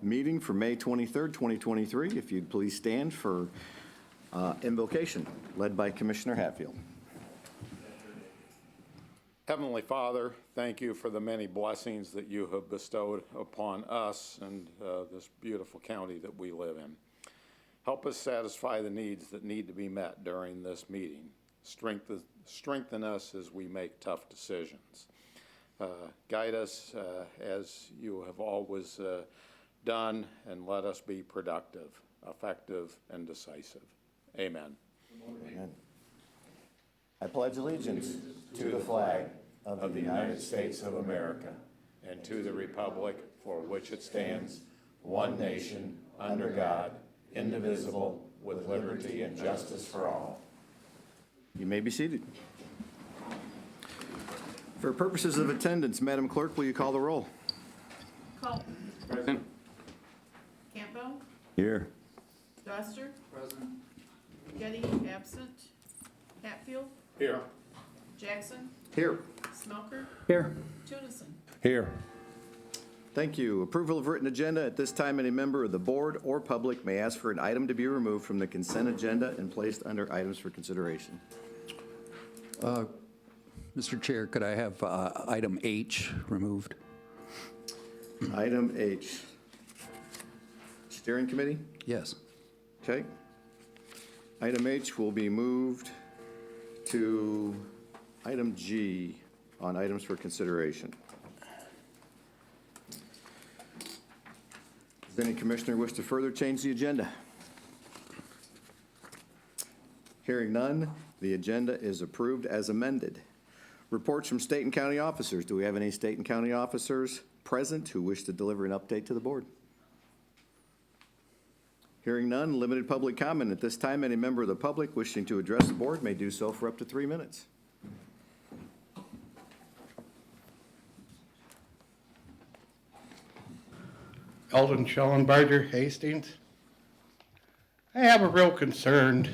Meeting for May 23rd, 2023. If you'd please stand for invocation, led by Commissioner Hatfield. Heavenly Father, thank you for the many blessings that you have bestowed upon us and this beautiful county that we live in. Help us satisfy the needs that need to be met during this meeting. Strengthen us as we make tough decisions. Guide us as you have always done, and let us be productive, effective, and decisive. Amen. Amen. I pledge allegiance to the flag of the United States of America and to the republic for which it stands, one nation, under God, indivisible, with liberty and justice for all. You may be seated. For purposes of attendance, Madam Clerk, will you call the roll? Colton. Present. Campbell. Here. Doster. Present. Getty, absent. Hatfield. Here. Jackson. Here. Smelker. Here. Tunison. Here. Thank you. Approval of written agenda. At this time, any member of the board or public may ask for an item to be removed from the consent agenda and placed under items for consideration. Mr. Chair, could I have item H removed? Item H. Steering Committee? Yes. Okay. Item H will be moved to item G on items for consideration. Does any commissioner wish to further change the agenda? Hearing none, the agenda is approved as amended. Reports from state and county officers. Do we have any state and county officers present who wish to deliver an update to the board? Hearing none, limited public comment. At this time, any member of the public wishing to address the board may do so for up to 3 minutes. Eldon Schellenbarger, Hastings. I have a real concern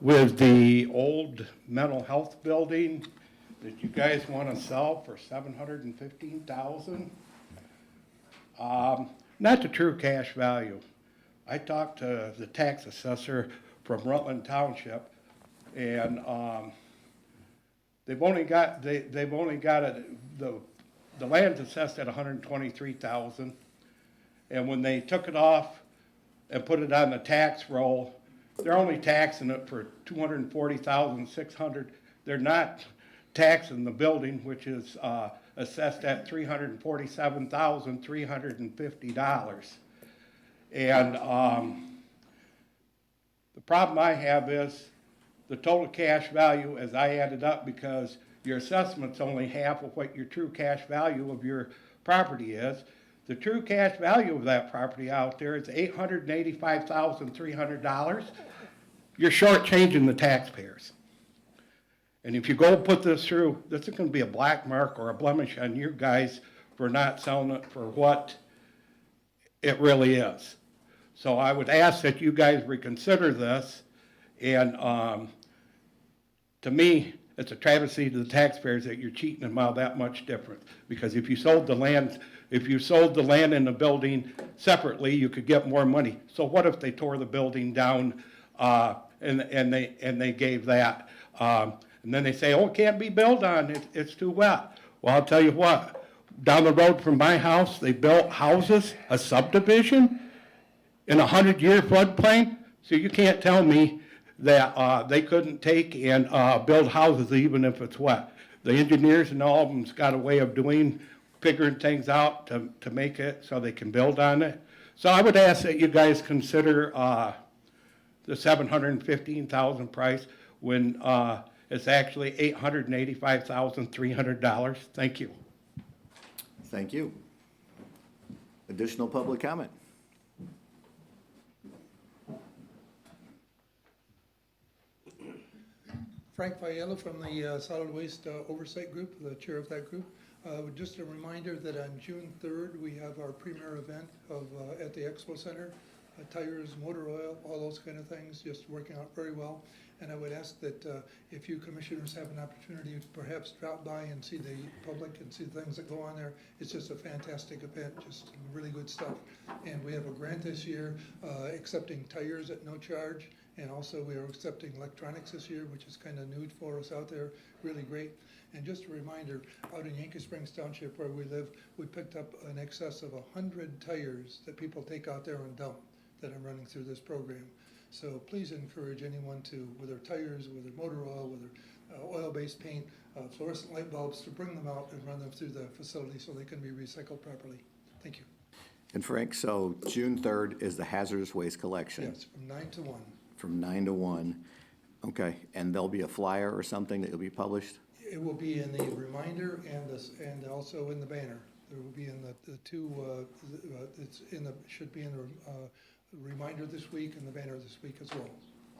with the old mental health building that you guys want to sell for $715,000. Not the true cash value. I talked to the tax assessor from Rutland Township, and they've only got it, the land's assessed at $123,000. And when they took it off and put it on the tax roll, they're only taxing it for $240,600. They're not taxing the building, which is assessed at $347,350. And the problem I have is the total cash value, as I added up, because your assessment's only half of what your true cash value of your property is. The true cash value of that property out there is $885,300. You're shortchanging the taxpayers. And if you go put this through, this is going to be a black mark or a blemish on you guys for not selling it for what it really is. So I would ask that you guys reconsider this. And to me, it's a travesty to the taxpayers that you're cheating them out that much different. Because if you sold the land in the building separately, you could get more money. So what if they tore the building down and they gave that? And then they say, oh, it can't be built on, it's too wet. Well, I'll tell you what, down the road from my house, they built houses, a subdivision, in a 100-year floodplain. So you can't tell me that they couldn't take and build houses even if it's wet. The engineers and all of them's got a way of figuring things out to make it so they can build on it. So I would ask that you guys consider the $715,000 price when it's actually $885,300. Thank you. Thank you. Additional public comment? Frank Fiella from the Solid Waste Oversight Group, the chair of that group. Just a reminder that on June 3rd, we have our premier event at the Expo Center. tires, motor oil, all those kind of things, just working out very well. And I would ask that if you commissioners have an opportunity to perhaps drop by and see the public and see the things that go on there. It's just a fantastic event, just really good stuff. And we have a grant this year accepting tires at no charge. And also we are accepting electronics this year, which is kind of new for us out there, really great. And just a reminder, out in Yankee Springs Township where we live, we picked up in excess of 100 tires that people take out there and dump that are running through this program. So please encourage anyone to, with their tires, with their motor oil, with their oil-based paint, fluorescent light bulbs, to bring them out and run them through the facility so they can be recycled properly. Thank you. And Frank, so June 3rd is the hazardous waste collection? Yes, from 9 to 1. From 9 to 1. Okay, and there'll be a flyer or something that will be published? It will be in the reminder and also in the banner. There will be in the two, it's in the, should be in the reminder this week and the banner this week as well.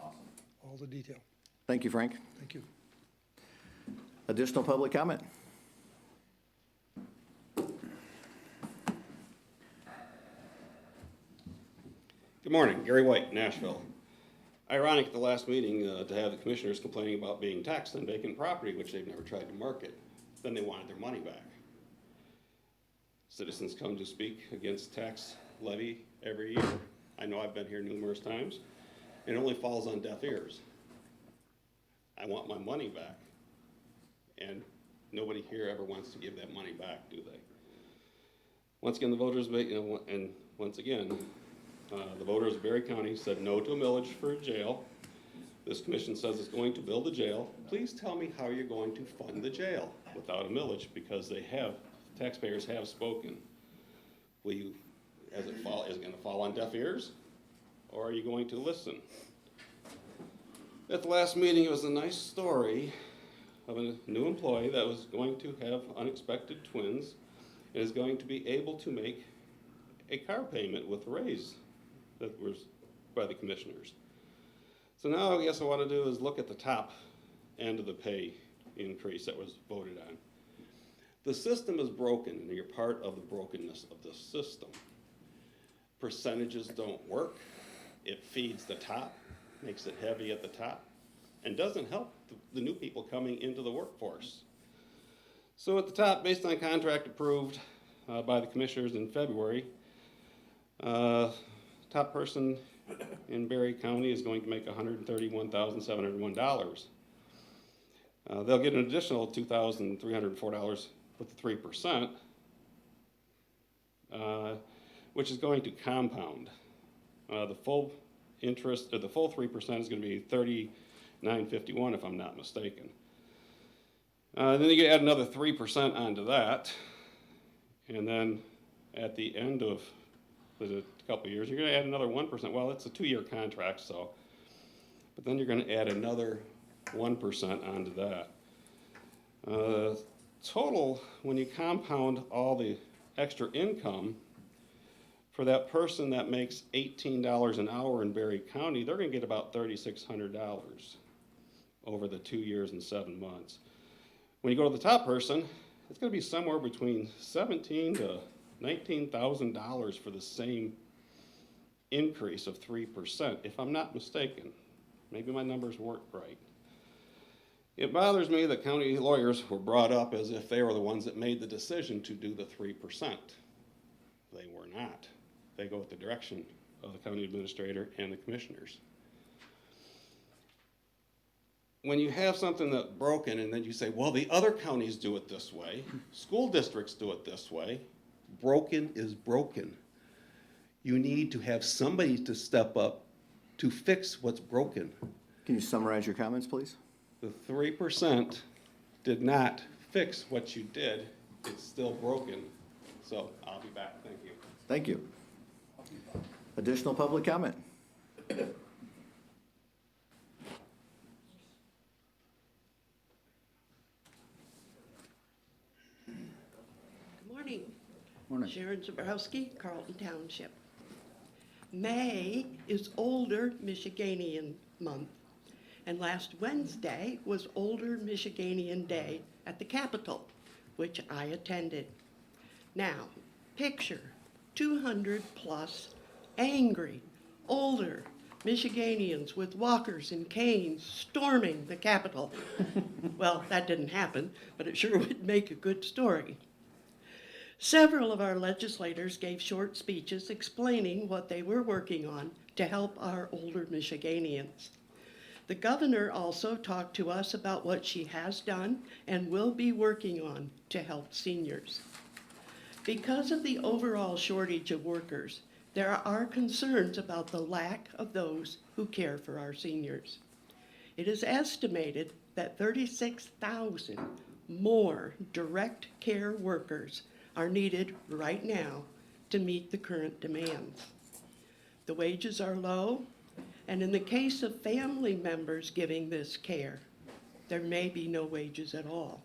Awesome. All the detail. Thank you, Frank. Thank you. Additional public comment? Good morning, Gary White, Nashville. Ironic at the last meeting to have the commissioners complaining about being taxed on vacant property, which they've never tried to market. Then they wanted their money back. Citizens come to speak against tax levy every year. I know I've been here numerous times. It only falls on deaf ears. I want my money back. And nobody here ever wants to give that money back, do they? Once again, the voters, and once again, the voters of Berry County said no to a millage for a jail. This commission says it's going to build a jail. Please tell me how you're going to fund the jail without a millage, because taxpayers have spoken. Will you, is it going to fall on deaf ears, or are you going to listen? At the last meeting, it was a nice story of a new employee that was going to have unexpected twins and is going to be able to make a car payment with a raise that was by the commissioners. So now I guess I want to do is look at the top end of the pay increase that was voted on. The system is broken, and you're part of the brokenness of the system. Percentages don't work. It feeds the top, makes it heavy at the top, and doesn't help the new people coming into the workforce. So at the top, based on contract approved by the commissioners in February, top person in Berry County is going to make $131,701. They'll get an additional $2,304 with the 3%, which is going to compound. The full interest, or the full 3% is going to be $39.51 if I'm not mistaken. Then you add another 3% onto that, and then at the end of a couple of years, you're going to add another 1%. Well, it's a 2-year contract, so, but then you're going to add another 1% onto that. Total, when you compound all the extra income, for that person that makes $18 an hour in Berry County, they're going to get about $3,600 over the 2 years and 7 months. When you go to the top person, it's going to be somewhere between $17,000 to $19,000 for the same increase of 3%, if I'm not mistaken. Maybe my numbers weren't right. It bothers me that county lawyers were brought up as if they were the ones that made the decision to do the 3%. They were not. They go with the direction of the county administrator and the commissioners. When you have something that's broken and then you say, well, the other counties do it this way, school districts do it this way, broken is broken. You need to have somebody to step up to fix what's broken. Can you summarize your comments, please? The 3% did not fix what you did. It's still broken. So I'll be back. Thank you. Thank you. Additional public comment? Good morning. Morning. Sharon Zabrowski, Carlton Township. May is Older Michiganian Month, and last Wednesday was Older Michiganian Day at the Capitol, which I attended. Now, picture 200 plus angry, older Michiganians with walkers and canes storming the Capitol. Well, that didn't happen, but it sure would make a good story. Several of our legislators gave short speeches explaining what they were working on to help our older Michiganians. The governor also talked to us about what she has done and will be working on to help seniors. Because of the overall shortage of workers, there are concerns about the lack of those who care for our seniors. It is estimated that 36,000 more direct care workers are needed right now to meet the current demands. The wages are low, and in the case of family members giving this care, there may be no wages at all.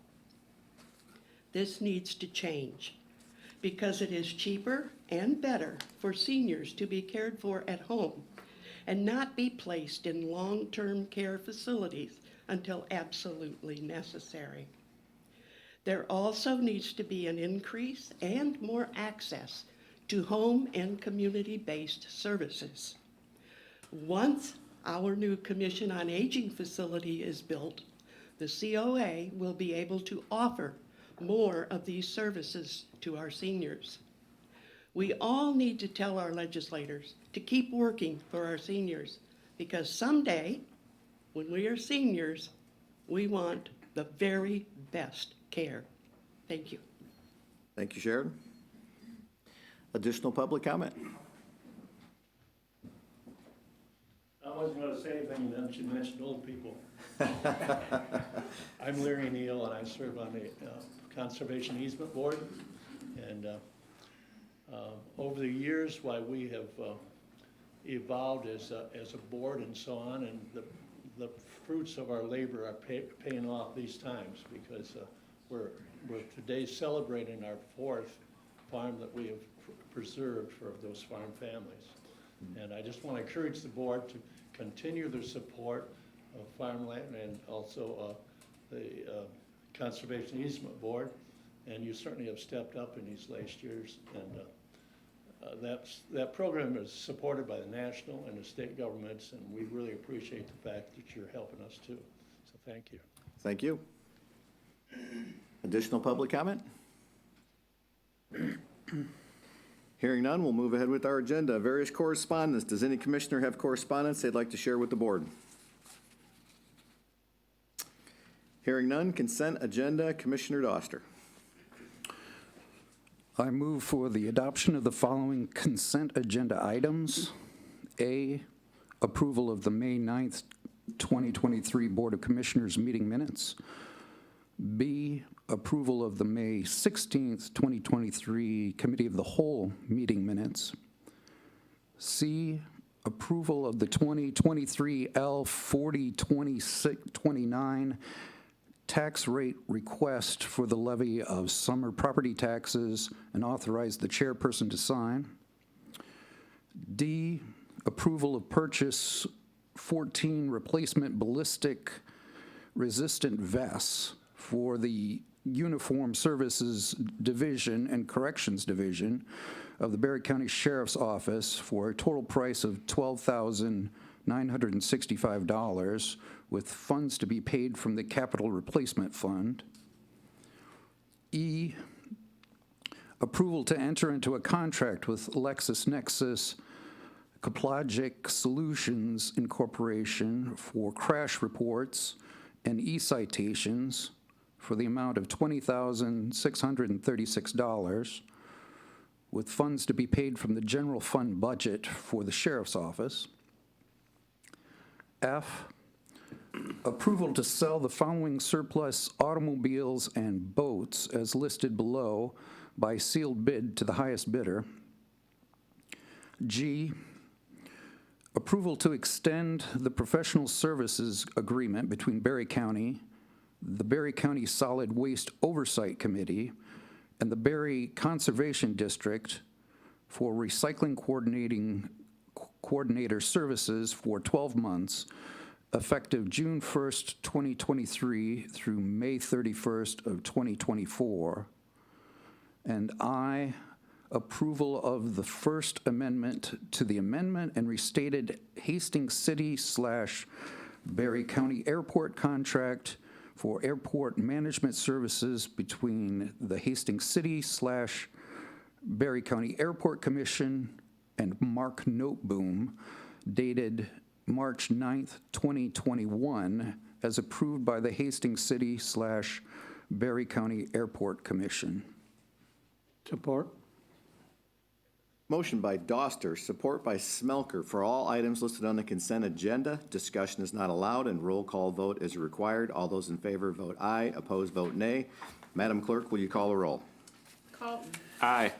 This needs to change because it is cheaper and better for seniors to be cared for at home and not be placed in long-term care facilities until absolutely necessary. There also needs to be an increase and more access to home and community-based services. Once our new Commission on Aging facility is built, the COA will be able to offer more of these services to our seniors. We all need to tell our legislators to keep working for our seniors, because someday, when we are seniors, we want the very best care. Thank you. Thank you, Sharon. Additional public comment? I wasn't gonna say anything, then you mentioned old people. I'm Larry Neal, and I serve on the Conservation Easement Board. And over the years, why we have evolved as a board and so on, and the fruits of our labor are paying off these times, because we're today celebrating our 4th farm that we have preserved for those farm families. And I just want to encourage the board to continue their support of farmland and also the Conservation Easement Board. And you certainly have stepped up in these last years. And that program is supported by the national and the state governments, and we really appreciate the fact that you're helping us too. So thank you. Thank you. Additional public comment? Hearing none, we'll move ahead with our agenda. Various correspondence. Does any commissioner have correspondence they'd like to share with the board? Hearing none, consent agenda, Commissioner Doster. I move for the adoption of the following consent agenda items. A, approval of the May 9th, 2023 Board of Commissioners meeting minutes. B, approval of the May 16th, 2023 Committee of the Whole meeting minutes. C, approval of the 2023 L4029 tax rate request for the levy of summer property taxes and authorize the chairperson to sign. D, approval of purchase 14 replacement ballistic resistant vests for the Uniform Services Division and Corrections Division of the Berry County Sheriff's Office for a total price of $12,965, with funds to be paid from the Capital Replacement Fund. E, approval to enter into a contract with LexisNexis Coplagic Solutions Incorporation for crash reports and e-citations for the amount of $20,636, with funds to be paid from the general fund budget for the sheriff's office. F, approval to sell the following surplus automobiles and boats as listed below by sealed bid to the highest bidder. G, approval to extend the professional services agreement between Berry County, the Berry County Solid Waste Oversight Committee, and the Berry Conservation District for recycling coordinator services for 12 months, effective June 1st, 2023 through May 31st of 2024. And I, approval of the First Amendment to the amendment and restated Hastings City/Berry County Airport contract for airport management services between the Hastings City/Berry County Airport Commission and Mark Noteboom, dated March 9th, 2021, as approved by the Hastings City/Berry County Airport Commission. Support. Motion by Doster, support by Smelker for all items listed on the consent agenda. Discussion is not allowed and roll call vote is required. All those in favor vote aye, opposed vote nay. Madam Clerk, will you call a roll? Colton. Aye.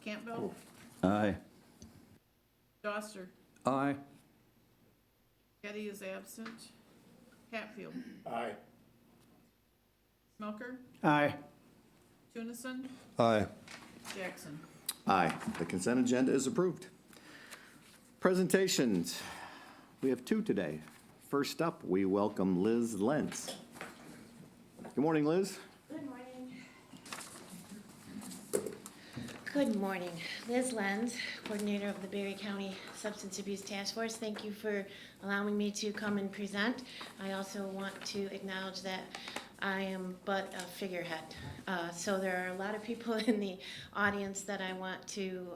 Campbell. Aye. Doster. Aye. Getty is absent. Hatfield. Aye. Smelker. Aye. Tunison. Aye. Jackson. Aye. The consent agenda is approved. Presentations. We have two today. First up, we welcome Liz Lentz. Good morning, Liz. Good morning. Good morning. Liz Lenz, coordinator of the Berry County Substance Abuse Task Force. Thank you for allowing me to come and present. I also want to acknowledge that I am but a figurehead. So there are a lot of people in the audience that I want to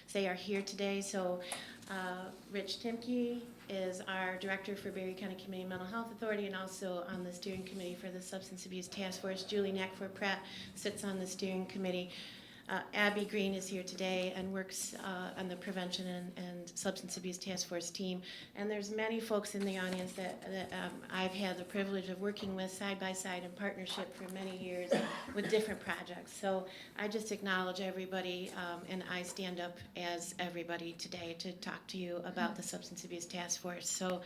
say are here today. So Rich Timke is our director for Berry County Community Mental Health Authority and also on the steering committee for the Substance Abuse Task Force. Julie Knackford-Pratt sits on the steering committee. Abby Green is here today and works on the Prevention and Substance Abuse Task Force team. And there's many folks in the audience that I've had the privilege of working with side by side in partnership for many years with different projects. So I just acknowledge everybody and I stand up as everybody today to talk to you about the Substance Abuse Task Force. So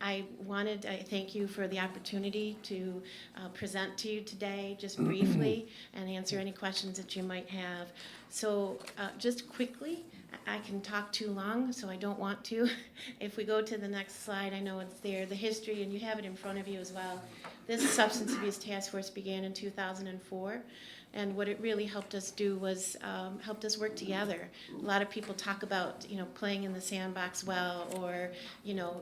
I thank you for the opportunity to present to you today, just briefly, and answer any questions that you might have. So just quickly, I can talk too long, so I don't want to. If we go to the next slide, I know it's there, the history, and you have it in front of you as well. This Substance Abuse Task Force began in 2004. And what it really helped us do was helped us work together. A lot of people talk about, playing in the sandbox well or,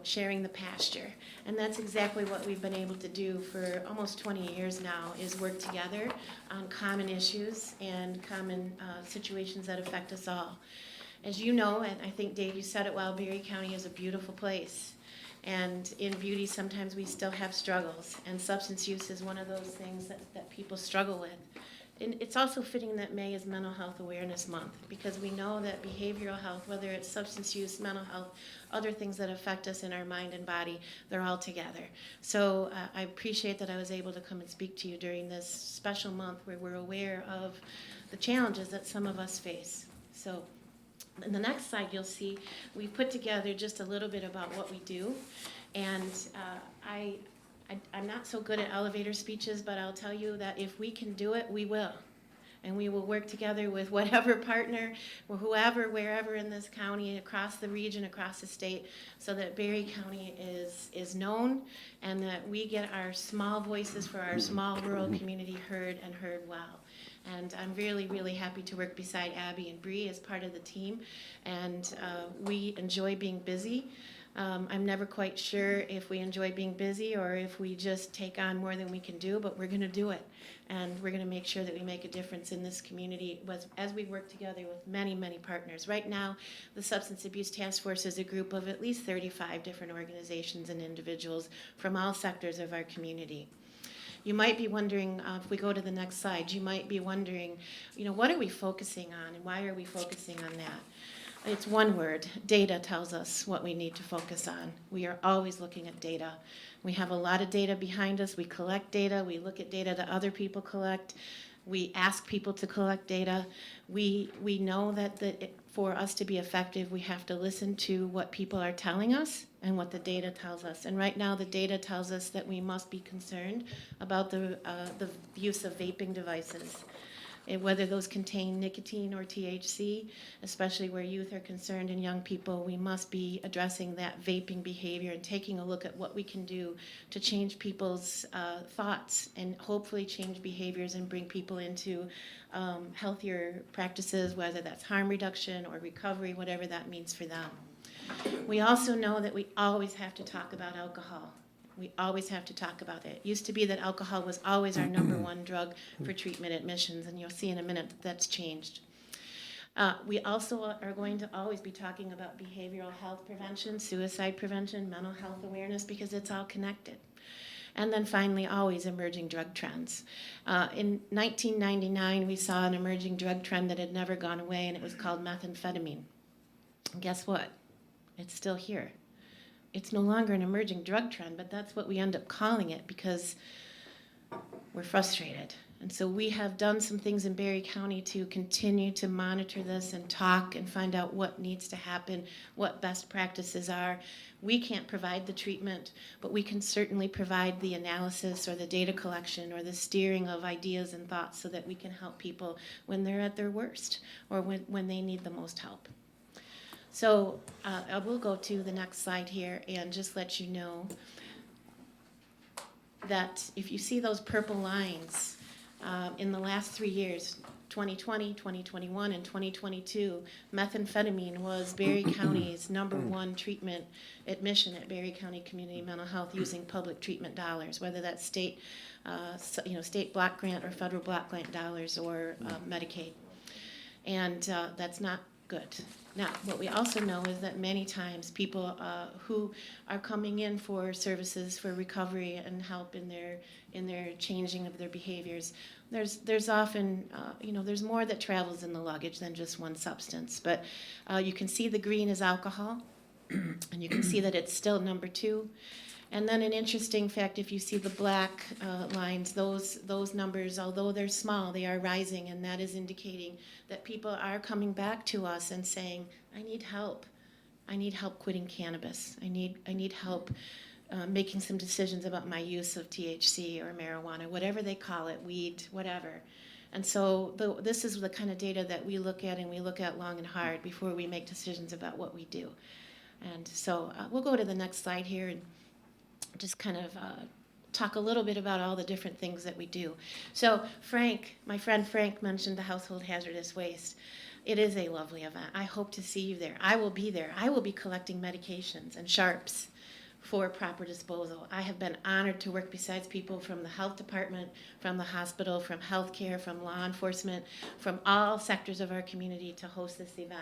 sharing the pasture. And that's exactly what we've been able to do for almost 20 years now, is work together on common issues and common situations that affect us all. As you know, and I think, Dave, you said it well, Berry County is a beautiful place. And in beauty, sometimes we still have struggles. And substance use is one of those things that people struggle with. And it's also fitting that May is Mental Health Awareness Month, because we know that behavioral health, whether it's substance use, mental health, other things that affect us in our mind and body, they're all together. So I appreciate that I was able to come and speak to you during this special month where we're aware of the challenges that some of us face. So in the next slide, you'll see we've put together just a little bit about what we do. And I'm not so good at elevator speeches, but I'll tell you that if we can do it, we will. And we will work together with whatever partner or whoever, wherever in this county, across the region, across the state, so that Berry County is known and that we get our small voices for our small rural community heard and heard well. And I'm really, really happy to work beside Abby and Bree as part of the team. And we enjoy being busy. I'm never quite sure if we enjoy being busy or if we just take on more than we can do, but we're going to do it. And we're going to make sure that we make a difference in this community as we work together with many, many partners. Right now, the Substance Abuse Task Force is a group of at least 35 different organizations and individuals from all sectors of our community. You might be wondering, if we go to the next slide, you might be wondering, what are we focusing on and why are we focusing on that? It's one word. Data tells us what we need to focus on. We are always looking at data. We have a lot of data behind us. We collect data. We look at data that other people collect. We ask people to collect data. We know that for us to be effective, we have to listen to what people are telling us and what the data tells us. And right now, the data tells us that we must be concerned about the use of vaping devices. whether those contain nicotine or THC, especially where youth are concerned and young people. We must be addressing that vaping behavior and taking a look at what we can do to change people's thoughts and hopefully change behaviors and bring people into healthier practices, whether that's harm reduction or recovery, whatever that means for them. We also know that we always have to talk about alcohol. We always have to talk about it. It used to be that alcohol was always our number one drug for treatment admissions, and you'll see in a minute that that's changed. We also are going to always be talking about behavioral health prevention, suicide prevention, mental health awareness, because it's all connected. And then finally, always emerging drug trends. In 1999, we saw an emerging drug trend that had never gone away, and it was called methamphetamine. And guess what? It's still here. It's no longer an emerging drug trend, but that's what we end up calling it because we're frustrated. And so we have done some things in Berry County to continue to monitor this and talk and find out what needs to happen, what best practices are. We can't provide the treatment, but we can certainly provide the analysis or the data collection or the steering of ideas and thoughts so that we can help people when they're at their worst or when they need the most help. So I will go to the next slide here and just let you know that if you see those purple lines, in the last 3 years, 2020, 2021, and 2022, methamphetamine was Berry County's number one treatment admission at Berry County Community Mental Health using public treatment dollars, whether that's state block grant or federal block grant dollars or Medicaid. And that's not good. Now, what we also know is that many times people who are coming in for services for recovery and help in their changing of their behaviors, there's often there's more that travels in the luggage than just one substance. But you can see the green is alcohol, and you can see that it's still number 2. And then an interesting fact, if you see the black lines, those numbers, although they're small, they are rising, and that is indicating that people are coming back to us and saying, I need help. I need help quitting cannabis. I need help making some decisions about my use of THC or marijuana, whatever they call it, weed, whatever. And so this is the kind of data that we look at, and we look at long and hard before we make decisions about what we do. And so we'll go to the next slide here and just kind of talk a little bit about all the different things that we do. So Frank, my friend Frank, mentioned the household hazardous waste. It is a lovely event. I hope to see you there. I will be there. I will be collecting medications and sharps for proper disposal. I have been honored to work beside people from the health department, from the hospital, from healthcare, from law enforcement, from all sectors of our community to host this event.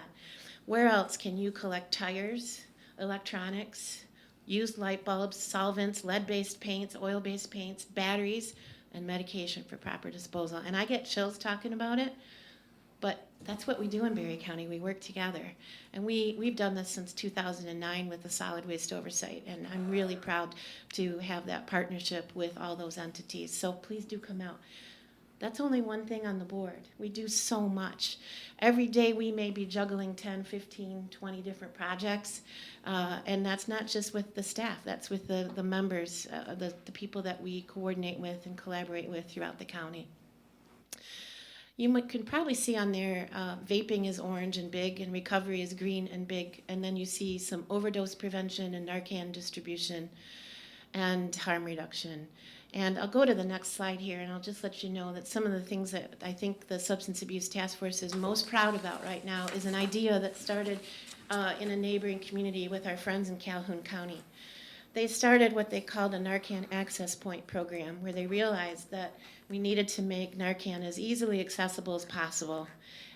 Where else can you collect tires, electronics, used light bulbs, solvents, lead-based paints, oil-based paints, batteries, and medication for proper disposal? And I get chills talking about it, but that's what we do in Berry County. We work together. And we've done this since 2009 with the solid waste oversight, and I'm really proud to have that partnership with all those entities. So please do come out. That's only one thing on the board. We do so much. Every day we may be juggling 10, 15, 20 different projects, and that's not just with the staff. That's with the members, the people that we coordinate with and collaborate with throughout the county. You can probably see on there, vaping is orange and big, and recovery is green and big, and then you see some overdose prevention and Narcan distribution and harm reduction. And I'll go to the next slide here, and I'll just let you know that some of the things that I think the Substance Abuse Task Force is most proud about right now is an idea that started in a neighboring community with our friends in Calhoun County. They started what they called a Narcan Access Point program, where they realized that we needed to make Narcan as easily accessible as possible.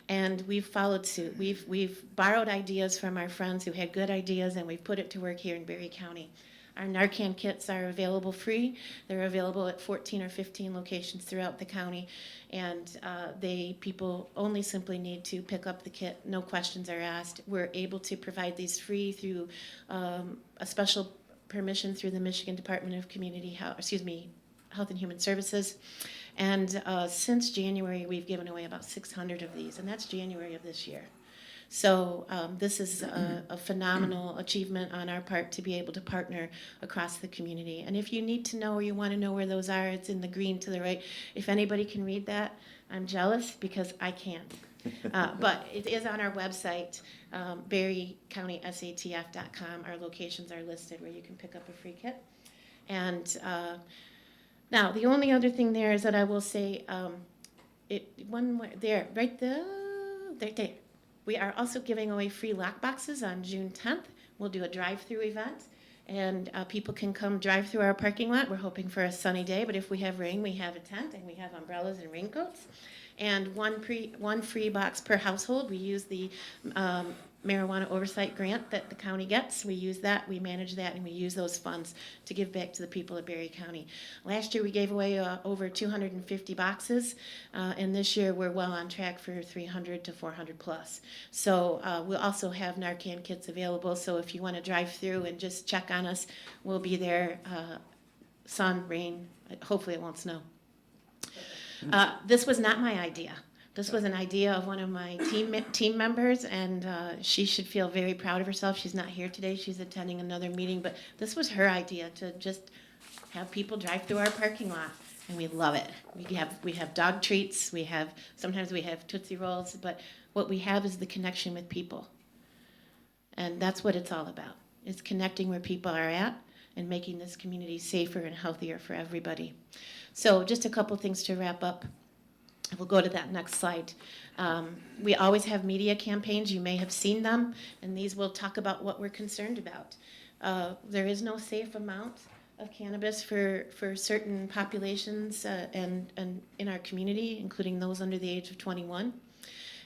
And we've followed suit. We've borrowed ideas from our friends who had good ideas, and we've put it to work here in Berry County. Our Narcan kits are available free. They're available at 14 or 15 locations throughout the county, and people only simply need to pick up the kit. No questions are asked. We're able to provide these free through a special permission through the Michigan Department of Health and Human Services. And since January, we've given away about 600 of these, and that's January of this year. So this is a phenomenal achievement on our part to be able to partner across the community. And if you need to know or you want to know where those are, it's in the green to the right. If anybody can read that, I'm jealous because I can't. But it is on our website, BerryCountySATF.com. Our locations are listed where you can pick up a free kit. And now, the only other thing there is that I will say, one more, there, right there. We are also giving away free lock boxes on June 10th. We'll do a drive-through event, and people can come drive through our parking lot. We're hoping for a sunny day, but if we have rain, we have a tent, and we have umbrellas and raincoats. And one free box per household. We use the marijuana oversight grant that the county gets. We use that, we manage that, and we use those funds to give back to the people of Berry County. Last year, we gave away over 250 boxes, and this year, we're well on track for 300 to 400 plus. So we'll also have Narcan kits available, so if you want to drive through and just check on us, we'll be there, sun, rain, hopefully it won't snow. This was not my idea. This was an idea of one of my team members, and she should feel very proud of herself. She's not here today. She's attending another meeting, but this was her idea to just have people drive through our parking lot, and we love it. We have dog treats. Sometimes we have Tootsie Rolls, but what we have is the connection with people, and that's what it's all about. It's connecting where people are at and making this community safer and healthier for everybody. So just a couple things to wrap up. We'll go to that next slide. We always have media campaigns. You may have seen them, and these will talk about what we're concerned about. There is no safe amount of cannabis for certain populations and in our community, including those under the age of 21.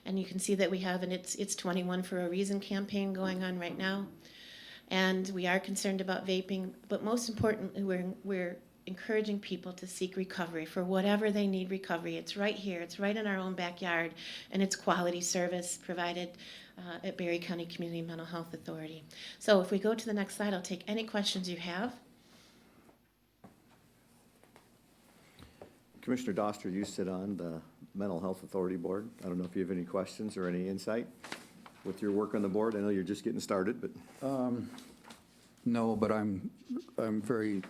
And you can see that we have an It's 21 for a Reason campaign going on right now. And we are concerned about vaping, but most importantly, we're encouraging people to seek recovery for whatever they need recovery. It's right here, it's right in our own backyard, and it's quality service provided at Berry County Community Mental Health Authority. So if we go to the next slide, I'll take any questions you have. Commissioner Doster, you sit on the Mental Health Authority Board. I don't know if you have any questions or any insight with your work on the board. I know you're just getting started, but. No, but I'm very,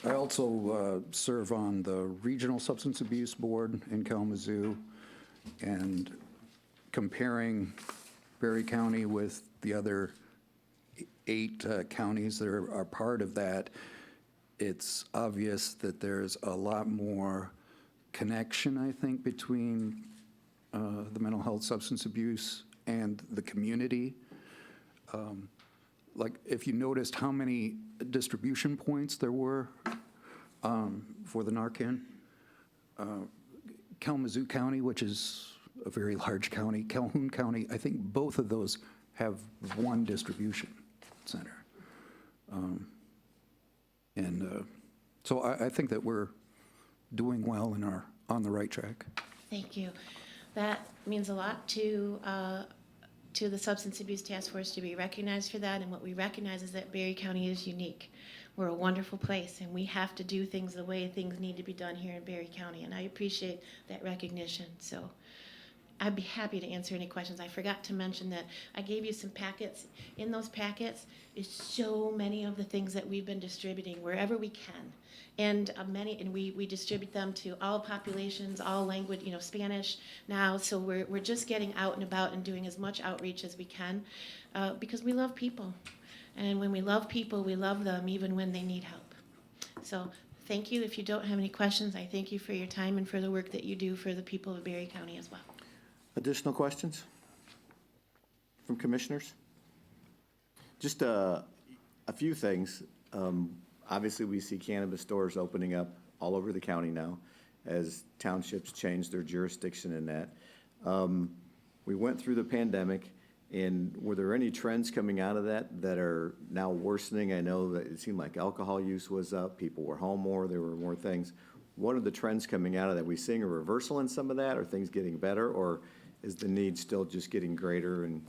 I also serve on the Regional Substance Abuse Board in Kalamazoo, and comparing Berry County with the other 8 counties that are part of that, it's obvious that there's a lot more connection, I think, between the mental health, substance abuse, and the community. Like, if you noticed how many distribution points there were for the Narcan, Kalamazoo County, which is a very large county, Calhoun County, I think both of those have one distribution center. So I think that we're doing well and are on the right track. Thank you. That means a lot to the Substance Abuse Task Force to be recognized for that, and what we recognize is that Berry County is unique. We're a wonderful place, and we have to do things the way things need to be done here in Berry County, and I appreciate that recognition. So I'd be happy to answer any questions. I forgot to mention that I gave you some packets. In those packets is so many of the things that we've been distributing wherever we can. And we distribute them to all populations, all language, Spanish now. So we're just getting out and about and doing as much outreach as we can because we love people. And when we love people, we love them even when they need help. So thank you. If you don't have any questions, I thank you for your time and for the work that you do for the people of Berry County as well. Additional questions from commissioners? Just a few things. Obviously, we see cannabis stores opening up all over the county now as townships change their jurisdiction in that. We went through the pandemic, and were there any trends coming out of that are now worsening? I know that it seemed like alcohol use was up, people were home more, there were more things. What are the trends coming out of that? Are we seeing a reversal in some of that? Are things getting better, or is the need still just getting greater? And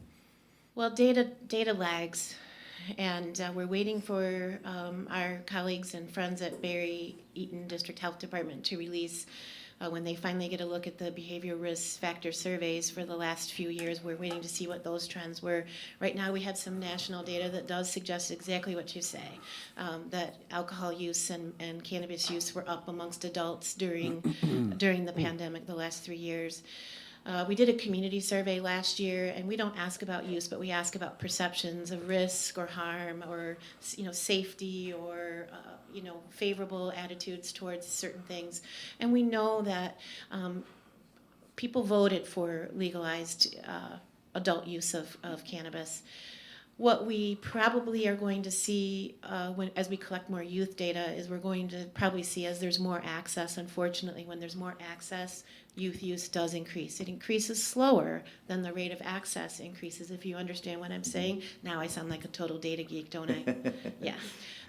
well, data lags, and we're waiting for our colleagues and friends at Berry Eaton District Health Department to release when they finally get a look at the behavioral risk factor surveys for the last few years. We're waiting to see what those trends were. Right now, we have some national data that does suggest exactly what you say, that alcohol use and cannabis use were up amongst adults during the pandemic the last 3 years. We did a community survey last year, and we don't ask about use, but we ask about perceptions of risk or harm or, safety or, favorable attitudes towards certain things. And we know that people voted for legalized adult use of cannabis. What we probably are going to see as we collect more youth data is we're going to probably see as there's more access, unfortunately, when there's more access, youth use does increase. It increases slower than the rate of access increases, if you understand what I'm saying. Now I sound like a total data geek, don't I? Yeah.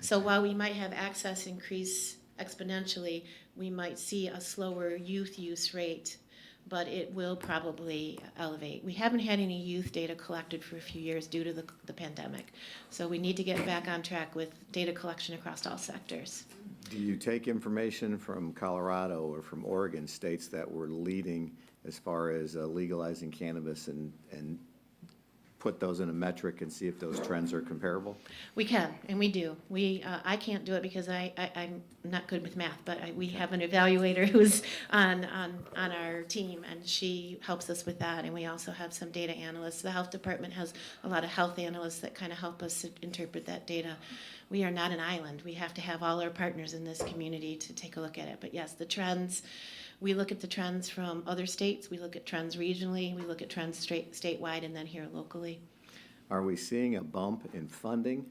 So while we might have access increase exponentially, we might see a slower youth use rate, but it will probably elevate. We haven't had any youth data collected for a few years due to the pandemic. So we need to get back on track with data collection across all sectors. Do you take information from Colorado or from Oregon, states that were leading as far as legalizing cannabis and put those in a metric and see if those trends are comparable? We can, and we do. I can't do it because I'm not good with math, but we have an evaluator who's on our team, and she helps us with that, and we also have some data analysts. The health department has a lot of health analysts that kind of help us interpret that data. We are not an island. We have to have all our partners in this community to take a look at it. But yes, the trends, we look at the trends from other states, we look at trends regionally, we look at trends statewide, and then here locally. Are we seeing a bump in funding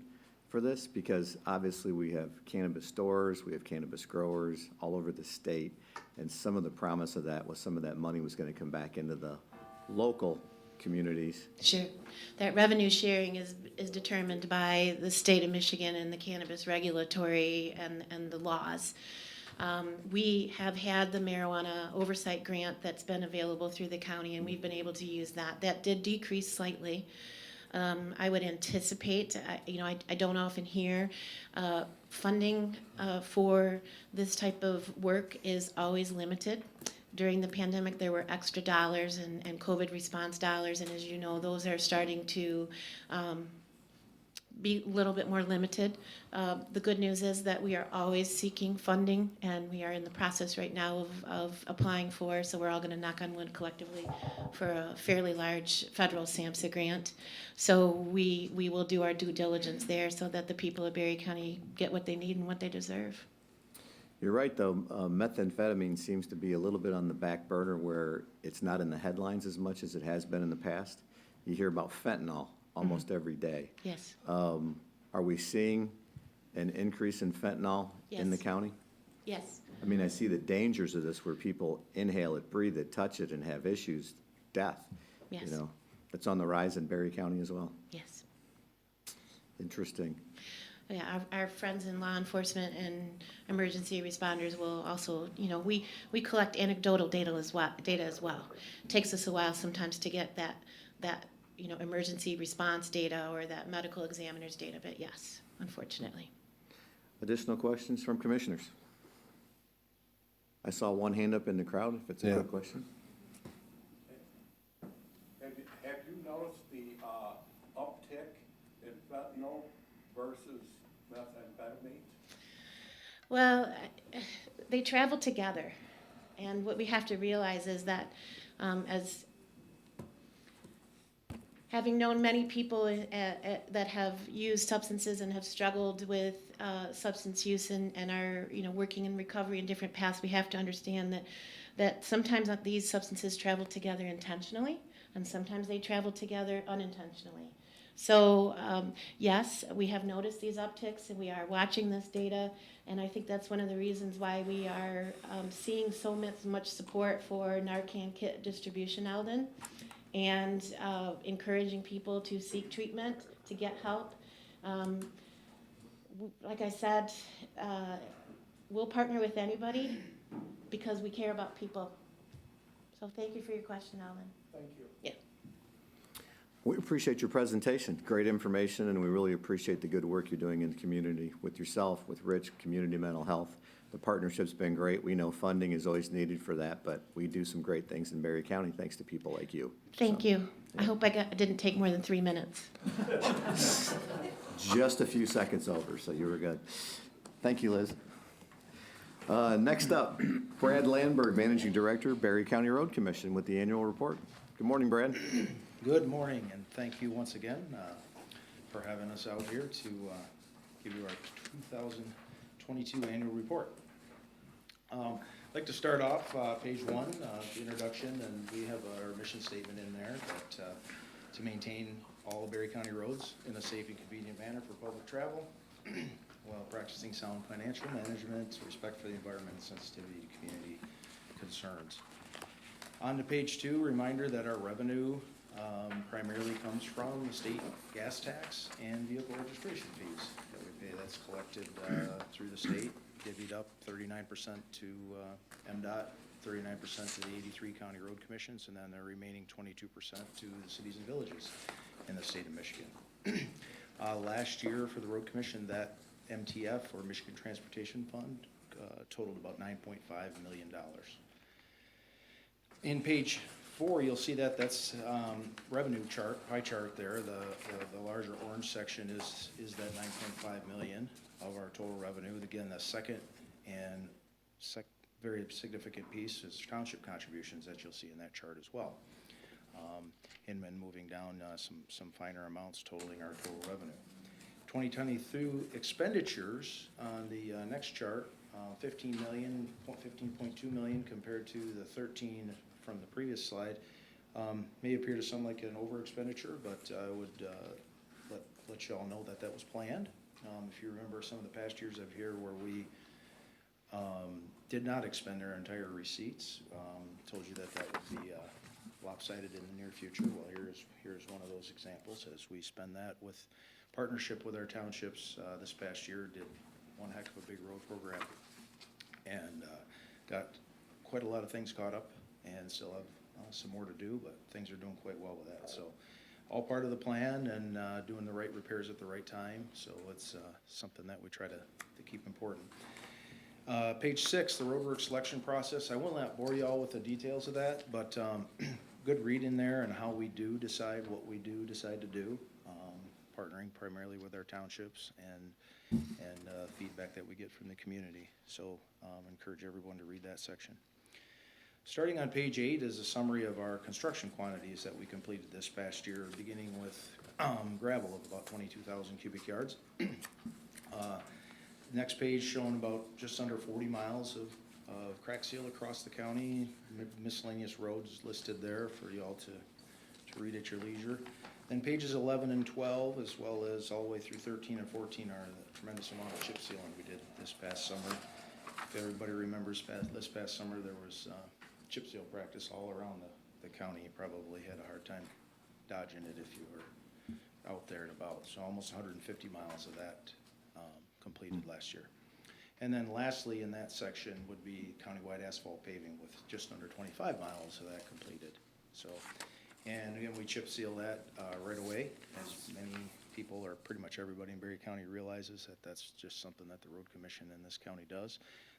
for this? Because obviously we have cannabis stores, we have cannabis growers all over the state, and some of the promise of that was some of that money was going to come back into the local communities. Sure. That revenue sharing is determined by the state of Michigan and the cannabis regulatory and the laws. We have had the marijuana oversight grant that's been available through the county, and we've been able to use that. That did decrease slightly. I would anticipate, I don't often hear funding for this type of work is always limited. During the pandemic, there were extra dollars and COVID response dollars, and as you know, those are starting to be a little bit more limited. The good news is that we are always seeking funding, and we are in the process right now of applying for, so we're all going to knock on wood collectively, for a fairly large federal SAMHSA grant. So we will do our due diligence there so that the people of Berry County get what they need and what they deserve. You're right, though, methamphetamine seems to be a little bit on the back burner where it's not in the headlines as much as it has been in the past. You hear about fentanyl almost every day. Yes. Are we seeing an increase in fentanyl in the Yes. county? Yes. I mean, I see the dangers of this where people inhale it, breathe it, touch it, and have issues, death. Yes. You know, that's on the rise in Berry County as well. Yes. Interesting. Yeah, our friends in law enforcement and emergency responders will also, we collect anecdotal data as well. It takes us a while sometimes to get that emergency response data or that medical examiner's data, but yes, unfortunately. Additional questions from commissioners? I saw one hand up in the crowd, if it's a quick question. Have you noticed the uptick in fentanyl versus methamphetamine? Well, they travel together, and what we have to realize is that as having known many people that have used substances and have struggled with substance use and are working in recovery in different paths, we have to understand that sometimes these substances travel together intentionally, and sometimes they travel together unintentionally. So yes, we have noticed these upticks, and we are watching this data, and I think that's one of the reasons why we are seeing so much support for Narcan kit distribution, Eldon, and encouraging people to seek treatment, to get help. Like I said, we'll partner with anybody because we care about people. So thank you for your question, Eldon. Thank you. Yeah. We appreciate your presentation. Great information, and we really appreciate the good work you're doing in the community with yourself, with Rich, Community Mental Health. The partnership's been great. We know funding is always needed for that, but we do some great things in Berry County thanks to people like you. Thank you. I hope I didn't take more than 3 minutes. Just a few seconds over, so you were good. Thank you, Liz. Next up, Brad Landberg, Managing Director, Berry County Road Commission, with the annual report. Good morning, Brad. Good morning, and thank you once again for having us out here to give you our 2022 annual report. I'd like to start off page 1, the introduction, and we have our mission statement in there that to maintain all of Berry County roads in a safe and convenient manner for public travel while practicing sound financial management, respect for the environment, and sensitivity to community concerns. On to page 2, reminder that our revenue primarily comes from the state gas tax and vehicle registration fees that we pay. That's collected through the state, divvied up 39% to MDOT, 39% to the 83 county road commissions, and then the remaining 22% to the cities and villages in the state of Michigan. Last year for the road commission, that MTF, or Michigan Transportation Fund, totaled about $9.5 million. In page 4, you'll see that that's revenue chart, pie chart there. The larger orange section is that 9.5 million of our total revenue. Again, the second and very significant piece is township contributions that you'll see in that chart as well. And then moving down some finer amounts totaling our total revenue. 2022 expenditures on the next chart, 15.2 million compared to the 13 from the previous slide. May appear to some like an over expenditure, but I would let you all know that that was planned. If you remember some of the past years of here where we did not expend our entire receipts, told you that would be lopsided in the near future. Well, here's one of those examples as we spend that with partnership with our townships. This past year did one heck of a big road program and got quite a lot of things caught up and still have some more to do, but things are doing quite well with that. So all part of the plan and doing the right repairs at the right time. So it's something that we try to keep important. Page 6, the roadwork selection process. I will not bore you all with the details of that, but good read in there and how we do decide what we do decide to do, partnering primarily with our townships and feedback that we get from the community. So encourage everyone to read that section. Starting on page 8 is a summary of our construction quantities that we completed this past year, beginning with gravel of about 22,000 cubic yards. Next page showing about just under 40 miles of crack seal across the county. Miscellaneous roads listed there for y'all to read at your leisure. Then pages 11 and 12, as well as all the way through 13 and 14 are the tremendous amount of chip sealing we did this past summer. If everybody remembers this past summer, there was chip seal practice all around the county. You probably had a hard time dodging it if you were out there and about. So almost 150 miles of that completed last year. And then lastly in that section would be countywide asphalt paving with just under 25 miles of that completed. So, and again, we chip seal that right away, as many people, or pretty much everybody in Berry County realizes that that's just something that the road commission in this county does.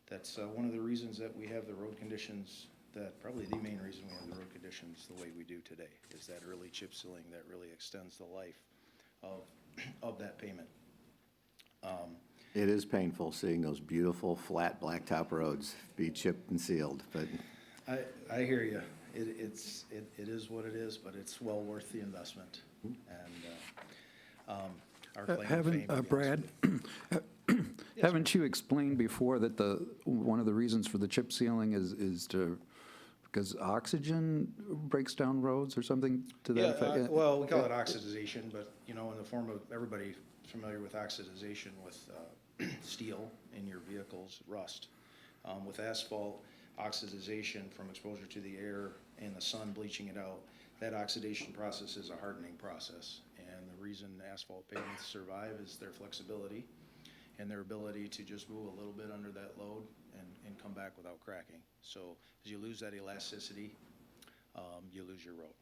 That's one of the reasons that we have the road conditions, that probably the main reason we have the road conditions the way we do today, is that early chip sealing that really extends the life of that payment. It is painful seeing those beautiful flat blacktop roads be chipped and sealed, but I hear you. It is what it is, but it's well worth the investment. And our claim to fame, to be Brad, honest haven't you explained before that one of the reasons for the chip sealing is because oxygen breaks down roads or something to that effect? Yeah, well, we call it oxidization, but in the form of, everybody familiar with oxidization with steel in your vehicles, rust. With asphalt, oxidization from exposure to the air and the sun bleaching it out, that oxidation process is a hardening process. And the reason asphalt pavements survive is their flexibility and their ability to just move a little bit under that load and come back without cracking. So as you lose that elasticity, you lose your road.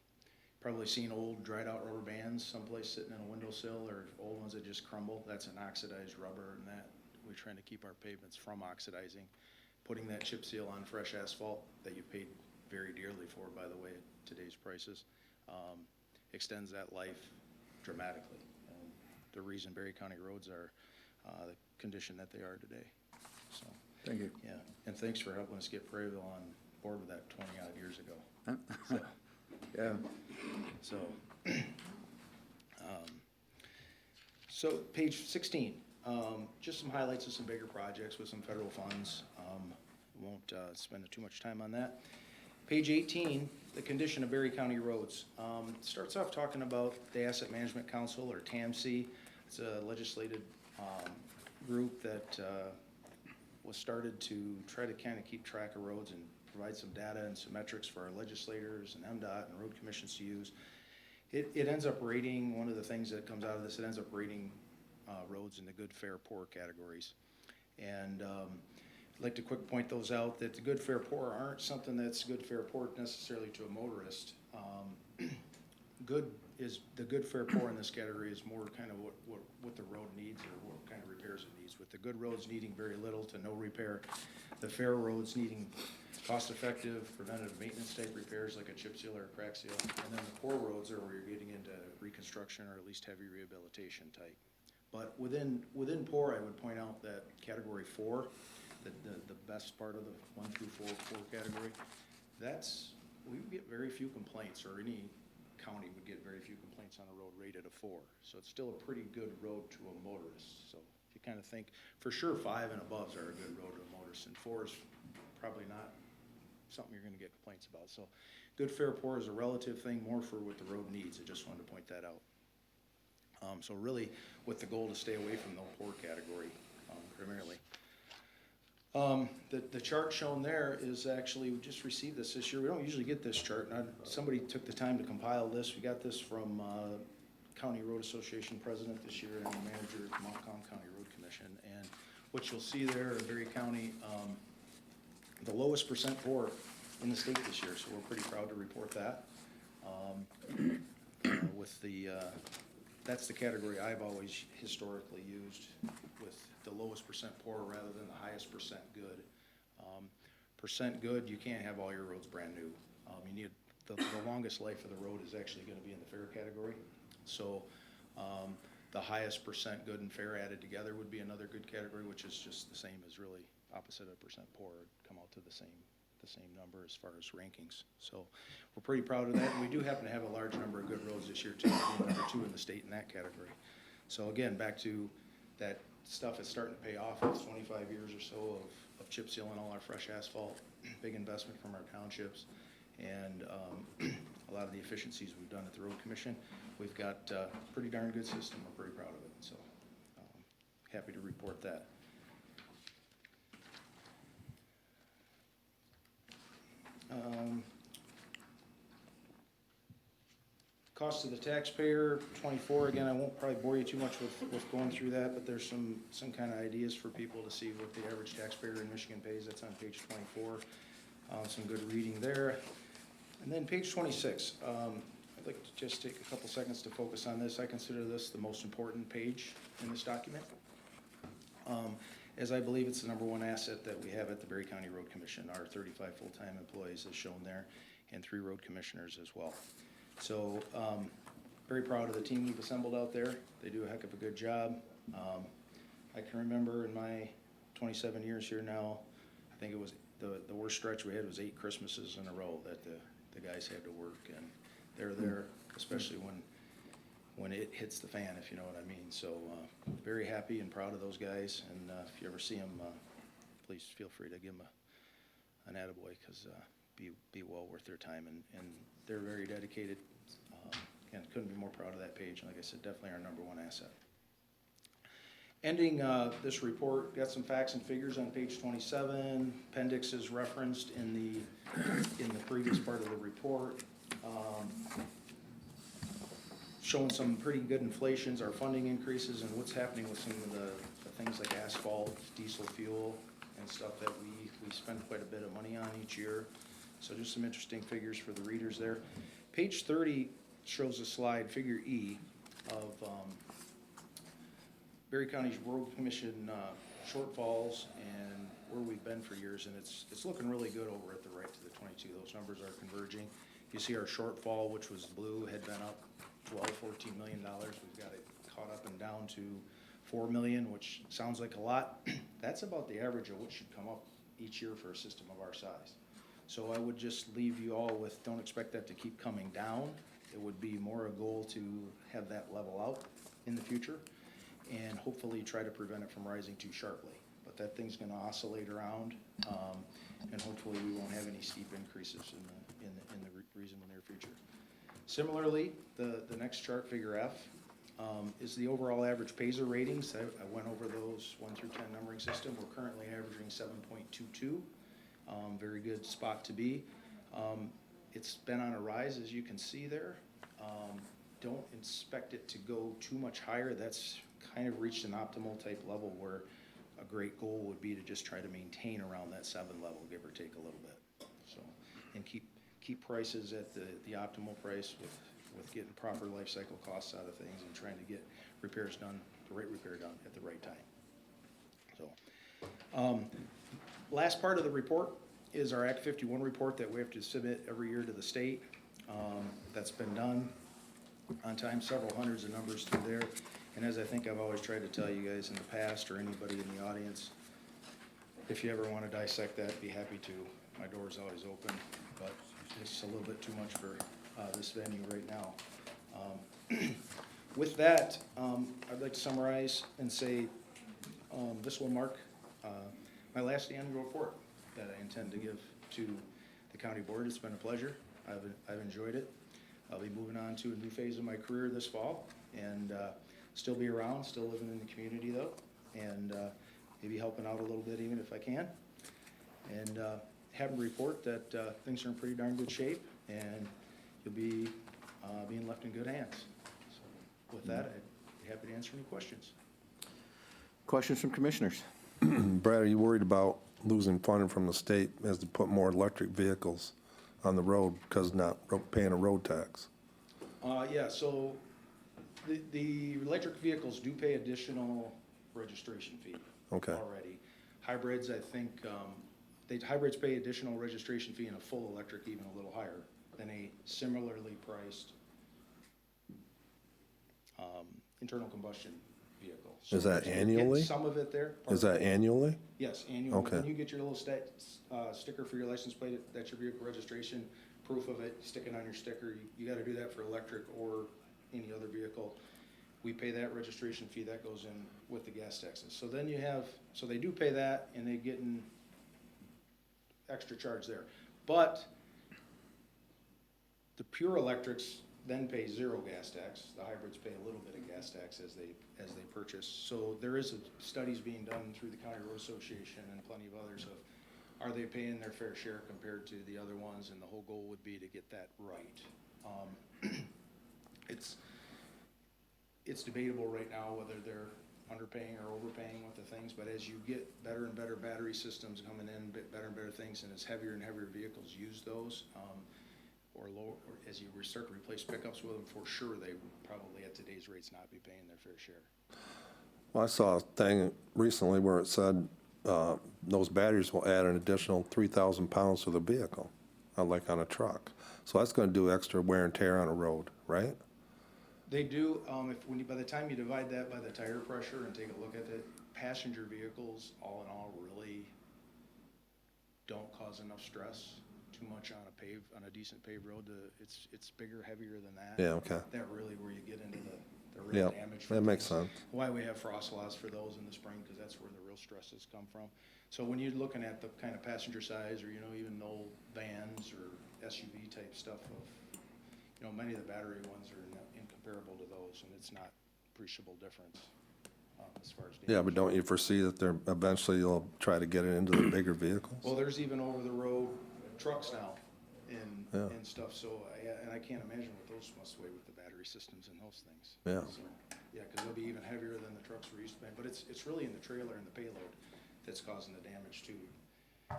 probably seen old dried out rubber bands someplace sitting in a windowsill, or old ones that just crumble. That's an oxidized rubber, and that, we're trying to keep our pavements from oxidizing. Putting that chip seal on fresh asphalt that you paid very dearly for, by the way, at today's prices, extends that life dramatically. And the reason Berry County roads are the condition that they are today. So, Thank you. yeah, and thanks for helping us get Prairieville on board with that 20-odd years ago. So, Yeah. so, so page 16, just some highlights of some bigger projects with some federal funds. Won't spend too much time on that. Page 18, the condition of Berry County roads. Starts off talking about the Asset Management Council, or TAMC. It's a legislative group that was started to try to kind of keep track of roads and provide some data and some metrics for our legislators and MDOT and road commissions to use. It ends up rating, one of the things that comes out of this, it ends up rating roads in the good, fair, poor categories. And I'd like to quick point those out, that the good, fair, poor aren't something that's good, fair, poor necessarily to a motorist. The good, fair, poor in this category is more kind of what the road needs, or what kind of repairs it needs. With the good roads needing very little to no repair, the fair roads needing cost-effective preventative maintenance type repairs like a chip seal or a crack seal, and then the poor roads are where you're getting into reconstruction or at least heavy rehabilitation type. But within poor, I would point out that category 4, the best part of the 1 through 4 poor category, we get very few complaints, or any county would get very few complaints on a road rated a 4. So it's still a pretty good road to a motorist. So if you kind of think, for sure 5 and above are a good road to a motorist, and 4 is probably not something you're gonna get complaints about. So good, fair, poor is a relative thing, more for what the road needs. I just wanted to point that out. So really with the goal to stay away from the poor category, primarily. The chart shown there is actually, we just received this year. We don't usually get this chart. Somebody took the time to compile this. We got this from County Road Association president this year and the manager of Montcalm County Road Commission. And what you'll see there in Berry County, the lowest percent poor in the state this year. So we're pretty proud to report that. That's the category I've always historically used, with the lowest percent poor rather than the highest percent good. Percent good, you can't have all your roads brand new. You need, the longest life of the road is actually gonna be in the fair category. So the highest percent good and fair added together would be another good category, which is just the same as really opposite of percent poor, come out to the same number as far as rankings. So we're pretty proud of that, and we do happen to have a large number of good roads this year too, being number 2 in the state in that category. So again, back to that stuff is starting to pay off. It's 25 years or so of chip sealing all our fresh asphalt, big investment from our townships, and a lot of the efficiencies we've done at the Road Commission. We've got a pretty darn good system. We're pretty proud of it, so happy to report that. Cost to the taxpayer, 24. Again, I won't probably bore you too much with going through that, but there's some kind of ideas for people to see what the average taxpayer in Michigan pays. That's on page 24. Some good reading there. And then page 26. I'd like to just take a couple seconds to focus on this. I consider this the most important page in this document, as I believe it's the #1 asset that we have at the Berry County Road Commission. Our 35 full-time employees as shown there, and 3 road commissioners as well. So very proud of the team we've assembled out there. They do a heck of a good job. I can remember in my 27 years here now, I think it was the worst stretch we had was 8 Christmases in a row that the guys had to work, and they're there, especially when it hits the fan, if you know what I mean. So very happy and proud of those guys, and if you ever see them, please feel free to give them an attaboy, because be well worth their time, and they're very dedicated, and couldn't be more proud of that page. And like I said, definitely our #1 asset. Ending this report, got some facts and figures on page 27. Appendix is referenced in the previous part of the report. Showing some pretty good inflations, our funding increases, and what's happening with some of the things like asphalt, diesel fuel, and stuff that we spend quite a bit of money on each year. So just some interesting figures for the readers there. Page 30 shows a slide, Figure E, of Berry County's Road Commission shortfalls and where we've been for years, and it's looking really good over at the right to the 22. Those numbers are converging. You see our shortfall, which was blue, had been up $14 million. We've got it caught up and down to 4 million, which sounds like a lot. That's about the average of what should come up each year for a system of our size. So I would just leave you all with, don't expect that to keep coming down. It would be more a goal to have that level out in the future and hopefully try to prevent it from rising too sharply. But that thing's gonna oscillate around, and hopefully we won't have any steep increases in the reasonable near future. Similarly, the next chart, Figure F, is the overall average Paisley ratings. I went over those 1 through 10 numbering system. We're currently averaging 7.22. Very good spot to be. It's been on a rise, as you can see there. Don't expect it to go too much higher. That's kind of reached an optimal type level where a great goal would be to just try to maintain around that 7 level, give or take a little bit. So, and keep prices at the optimal price with getting proper life cycle costs out of things and trying to get repairs done, the right repair done at the right time. So, last part of the report is our Act 51 report that we have to submit every year to the state. That's been done on time, several hundreds of numbers through there. And as I think I've always tried to tell you guys in the past, or anybody in the audience, if you ever want to dissect that, be happy to. My door's always open, but it's a little bit too much for this venue right now. With that, I'd like to summarize and say this will mark my last annual report that I intend to give to the county board. It's been a pleasure. I've enjoyed it. I'll be moving on to a new phase of my career this fall, and still be around, still living in the community though, and maybe helping out a little bit even if I can. And have a report that things are in pretty darn good shape, and you'll be being left in good hands. So with that, I'd be happy to answer any questions. Questions from commissioners? Brad, are you worried about losing funding from the state as to put more electric vehicles on the road because not paying a road tax? Yeah, so the electric vehicles do pay additional registration fee Okay. already. Hybrids, I think, hybrids pay additional registration fee in a full electric, even a little higher than a similarly priced internal combustion vehicle. So Is that you get annually? some of it there. Is that annually? Yes, annually. Okay. When you get your little sticker for your license plate, that's your vehicle registration, proof of it, stick it on your sticker. You gotta do that for electric or any other vehicle. We pay that registration fee, that goes in with the gas taxes. So then you have, so they do pay that and they get an extra charge there. But the pure electrics then pay zero gas tax. The hybrids pay a little bit of gas tax as they purchase. So there is studies being done through the County Road Association and plenty of others of, are they paying their fair share compared to the other ones? And the whole goal would be to get that right. It's debatable right now whether they're underpaying or overpaying with the things, but as you get better and better battery systems coming in, better and better things, and as heavier and heavier vehicles use those, or as you start to replace pickups with them, for sure they would probably at today's rates not be paying their fair share. Well, I saw a thing recently where it said those batteries will add an additional 3,000 pounds to the vehicle, like on a truck. So that's going to do extra wear and tear on a road, right? They do, by the time you divide that by the tire pressure and take a look at it, passenger vehicles, all in all, really don't cause enough stress too much on a decent paved road. It's bigger, heavier than that. Yeah, okay. That really where you get into the real Yeah, damage. that makes sense. Why we have frost laws for those in the spring, because that's where the real stresses come from. So when you're looking at the kind of passenger size, or even old vans or SUV type stuff of, many of the battery ones are incomparable to those, and it's not appreciable difference as far as damage. Yeah, but don't you foresee that they're eventually you'll try to get it into the bigger vehicles? Well, there's even over-the-road trucks now and Yeah. stuff, so, I can't imagine what those must weigh with the battery systems and those things. Yeah. So, yeah, because they'll be even heavier than the trucks we're used to, but it's really in the trailer and the payload that's causing the damage too,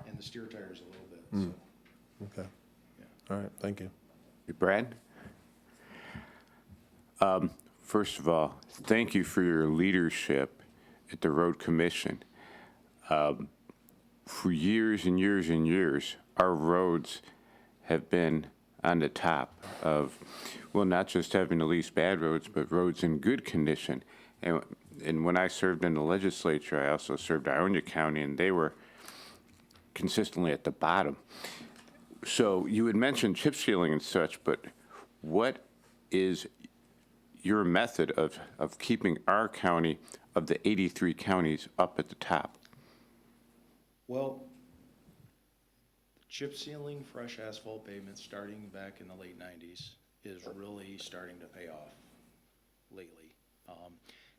and the steer tires a little bit, so. Okay. Yeah. All right, thank you. Brad? First of all, thank you for your leadership at the Road Commission. For years and years and years, our roads have been on the top of, well, not just having the least bad roads, but roads in good condition. And when I served in the legislature, I also served Ionia County, and they were consistently at the bottom. So you had mentioned chip sealing and such, but what is your method of keeping our county, of the 83 counties, up at the top? Well, chip sealing fresh asphalt pavement starting back in the late 90s is really starting to pay off lately.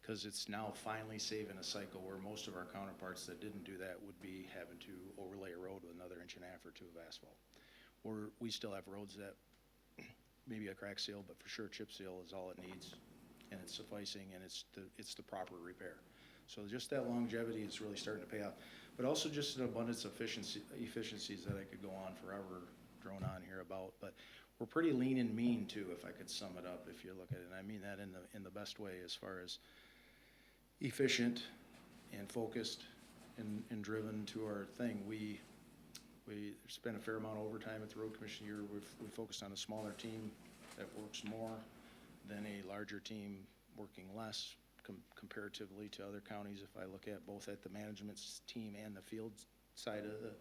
Because it's now finally saving a cycle where most of our counterparts that didn't do that would be having to overlay a road with another 1.5 inches or 2 of asphalt. We still have roads that maybe a crack seal, but for sure chip seal is all it needs, and it's sufficing, and it's the proper repair. So just that longevity is really starting to pay off, but also just an abundance of efficiencies that I could go on forever, drone on here about. But we're pretty lean and mean too, if I could sum it up. If you look at it, and I mean that in the best way, as far as efficient and focused and driven to our thing. We spent a fair amount of overtime at the Road Commission here. We focused on a smaller team that works more than a larger team working less comparatively to other counties. If I look at both at the management team and the field side of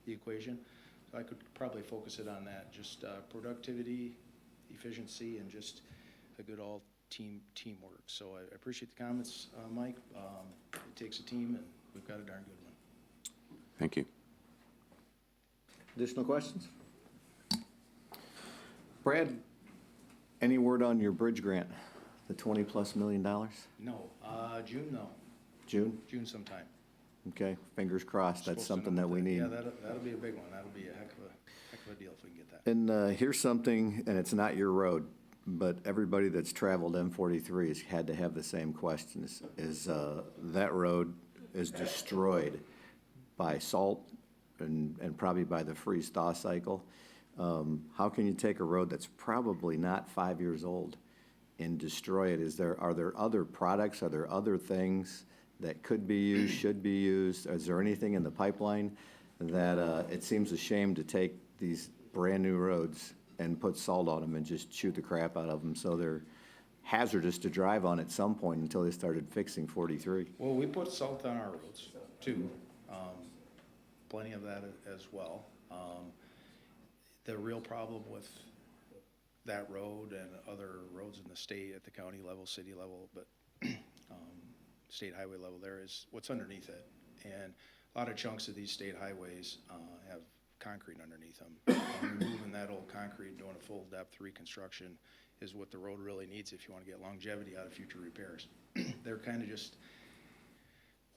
the equation, so I could probably focus it on that, just productivity, efficiency, and just a good all teamwork. So I appreciate the comments, Mike. It takes a team, and we've got a darn good one. Thank you. Additional questions? Brad, any word on your bridge grant, the $20+ million? No, June, no. June? June sometime. Okay, fingers crossed. That's Supposed to something know that we need. Yeah, that'll be a big one. That'll be a heck of a deal if we can get that. And here's something, and it's not your road, but everybody that's traveled M43 has had to have the same questions, is that road is destroyed by salt and probably by the freeze-thaw cycle. How can you take a road that's probably not 5 years old and destroy it? Are there other products, are there other things that could be used, should be used? Is there anything in the pipeline that it seems a shame to take these brand-new roads and put salt on them and just chew the crap out of them, so they're hazardous to drive on at some point until they started fixing 43? Well, we put salt on our roads too, plenty of that as well. The real problem with that road and other roads in the state at the county level, city level, but state highway level there is what's underneath it. And a lot of chunks of these state highways have concrete underneath them. Removing that old concrete, doing a full depth reconstruction is what the road really needs if you want to get longevity out of future repairs. They're kind of just,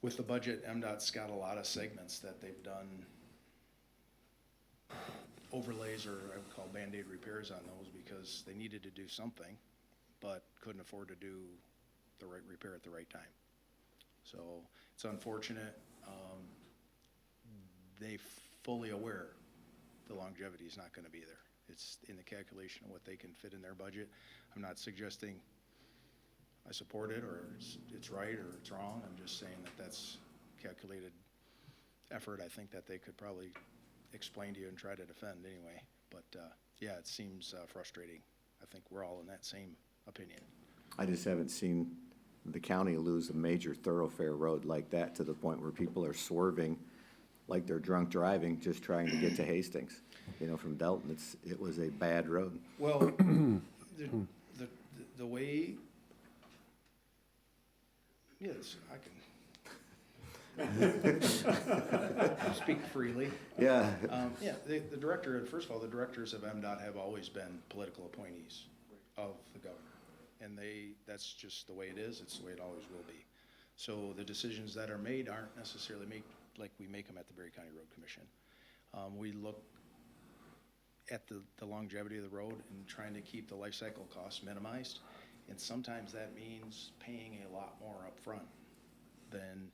with the budget, MDOT's got a lot of segments that they've done overlays, or I would call Band-Aid repairs on those, because they needed to do something, but couldn't afford to do the right repair at the right time. So it's unfortunate. They fully aware the longevity is not going to be there. It's in the calculation of what they can fit in their budget. I'm not suggesting I support it, or it's right or it's wrong. I'm just saying that that's calculated effort. I think that they could probably explain to you and try to defend anyway. But yeah, it seems frustrating. I think we're all in that same opinion. I just haven't seen the county lose a major thoroughfare road like that to the point where people are swerving like they're drunk driving, just trying to get to Hastings. You know, from Delton, it was a bad road. Well, the way, yes, I can speak freely. Yeah. Yeah, the director, first of all, the directors of MDOT have always been political appointees of the governor. And that's just the way it is. It's the way it always will be. So the decisions that are made aren't necessarily like we make them at the Berry County Road Commission. We look at the longevity of the road and trying to keep the life cycle costs minimized. And sometimes that means paying a lot more up front than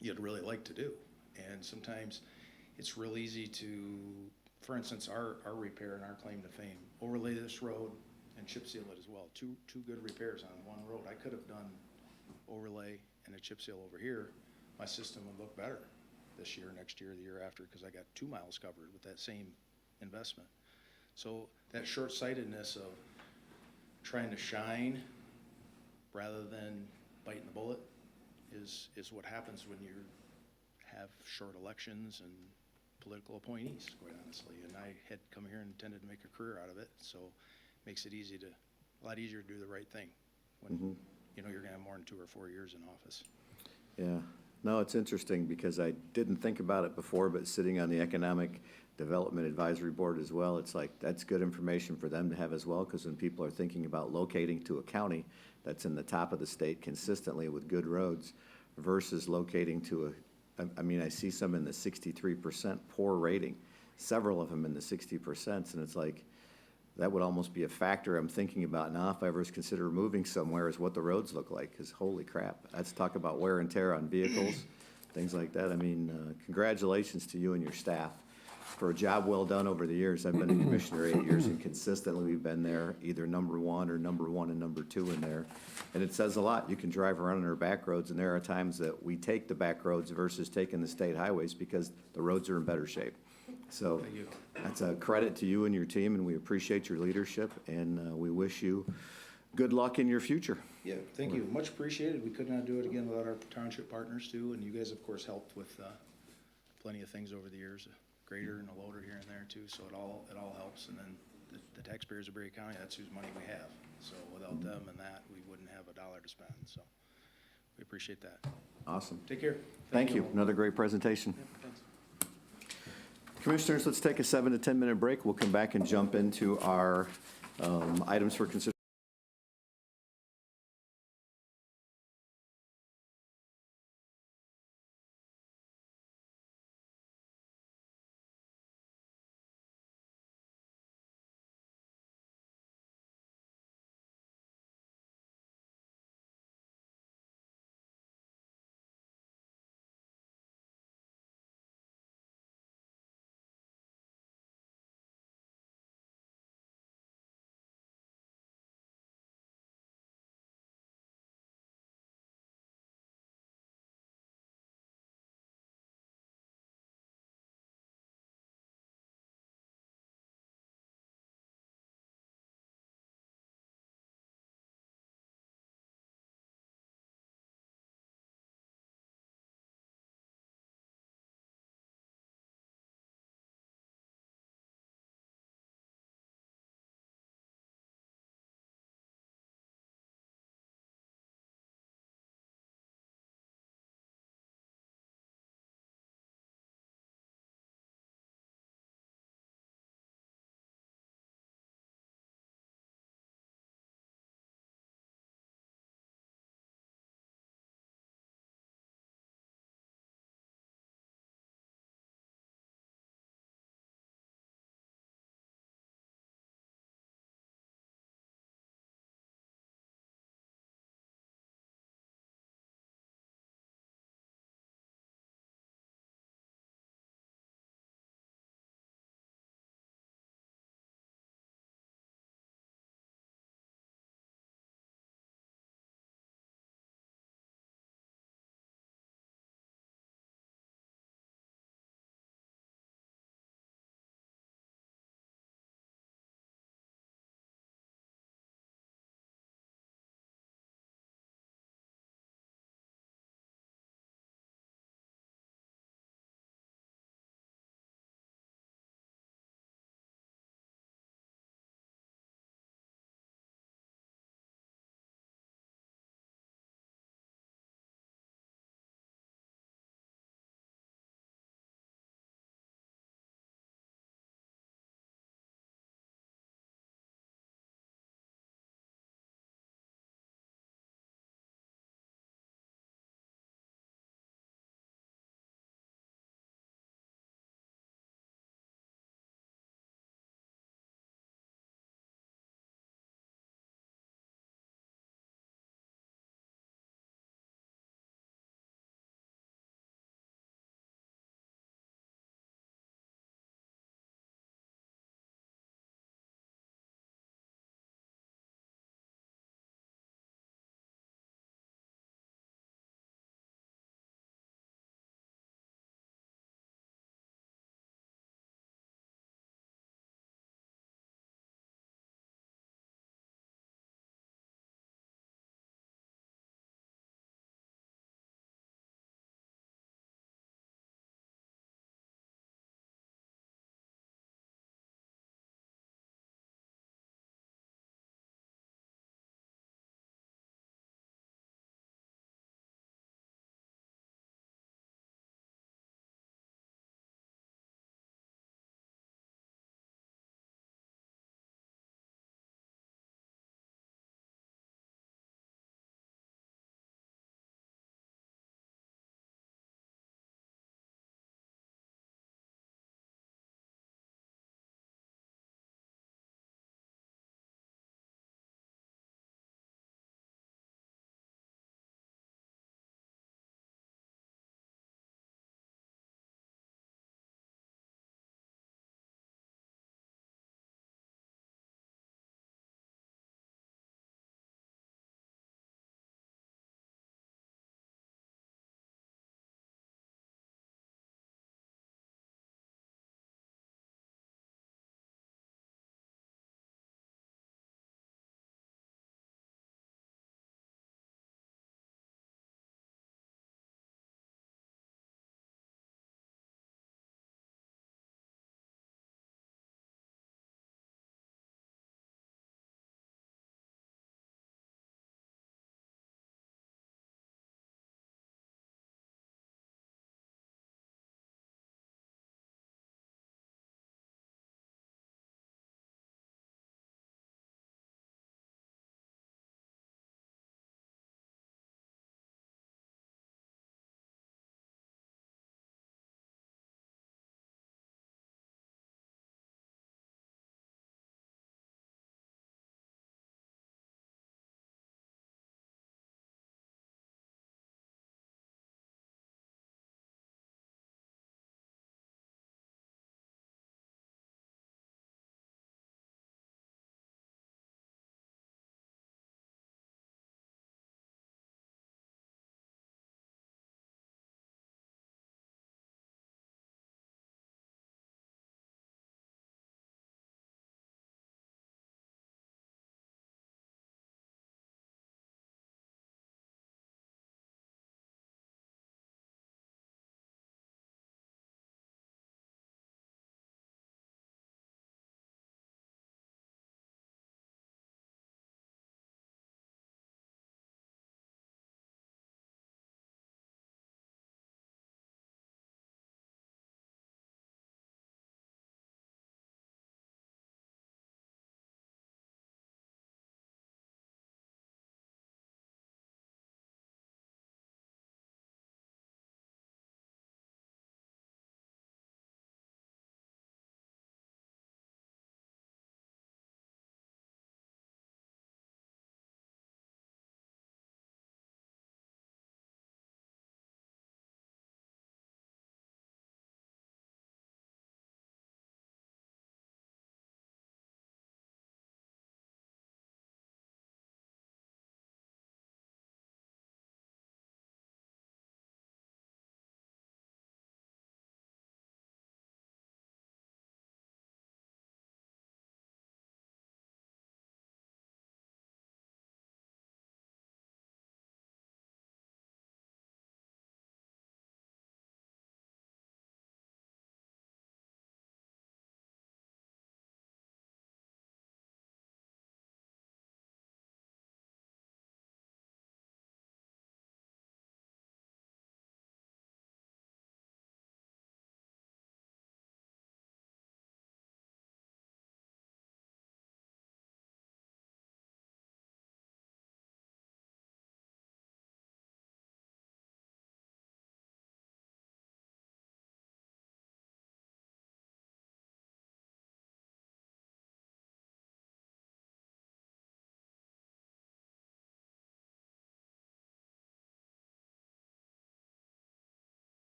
you'd really like to do. And sometimes it's real easy to, for instance, our repair and our claim to fame, overlay this road, and chip seal it as well. Two good repairs on one road. I could have done overlay and a chip seal over here. My system would look better this year, next year, the year after, because I got 2 miles covered with that same investment. So that short-sightedness of trying to shine rather than biting the bullet is what happens when you have short elections and political appointees, quite honestly. And I had come here and intended to make a career out of it, so it makes it a lot easier to do the right thing when you know you're gonna have more than 2 or 4 years in office. Yeah, no, it's interesting because I didn't think about it before, but sitting on the Economic Development Advisory Board as well, it's like, that's good information for them to have as well, because when people are thinking about locating to a county that's in the top of the state consistently with good roads versus locating to I mean, I see some in the 63% poor rating, several of them in the 60%, and it's like, that would almost be a factor I'm thinking about now if I ever consider moving somewhere, is what the roads look like, because holy crap, let's talk about wear and tear on vehicles, things like that. I mean, congratulations to you and your staff for a job well done over the years. I've been a commissioner 8 years, and consistently we've been there, either number 1 or number 1 and number 2 in there. And it says a lot. You can drive around on our back roads, and there are times that we take the back roads versus taking the state highways because the roads are in better shape. So that's a credit to you and your team, and we appreciate your leadership, and we wish you good luck in your future. Yeah, thank you. Much appreciated. We could not do it again without our township partners too, and you guys, of course, helped with plenty of things over the years, a grader and a loader here and there too, so it all helps. And then the taxpayers of Berry County, that's whose money we have. So without them and that, we wouldn't have a dollar to spend, so we appreciate that. Awesome. Take care. Thank you. Another great presentation. Thanks. Commissioners, let's take a 7 to 10 minute break. We'll come back and jump into our items for consideration.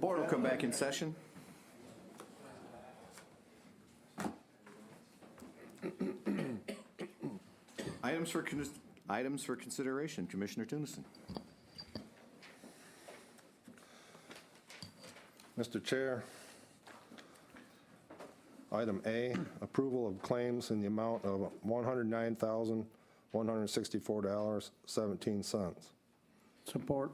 Board will come back in session. Items for consideration. Commissioner Tunison. Mr. Chair, item A, approval of claims in the amount of $109,164.17. Support.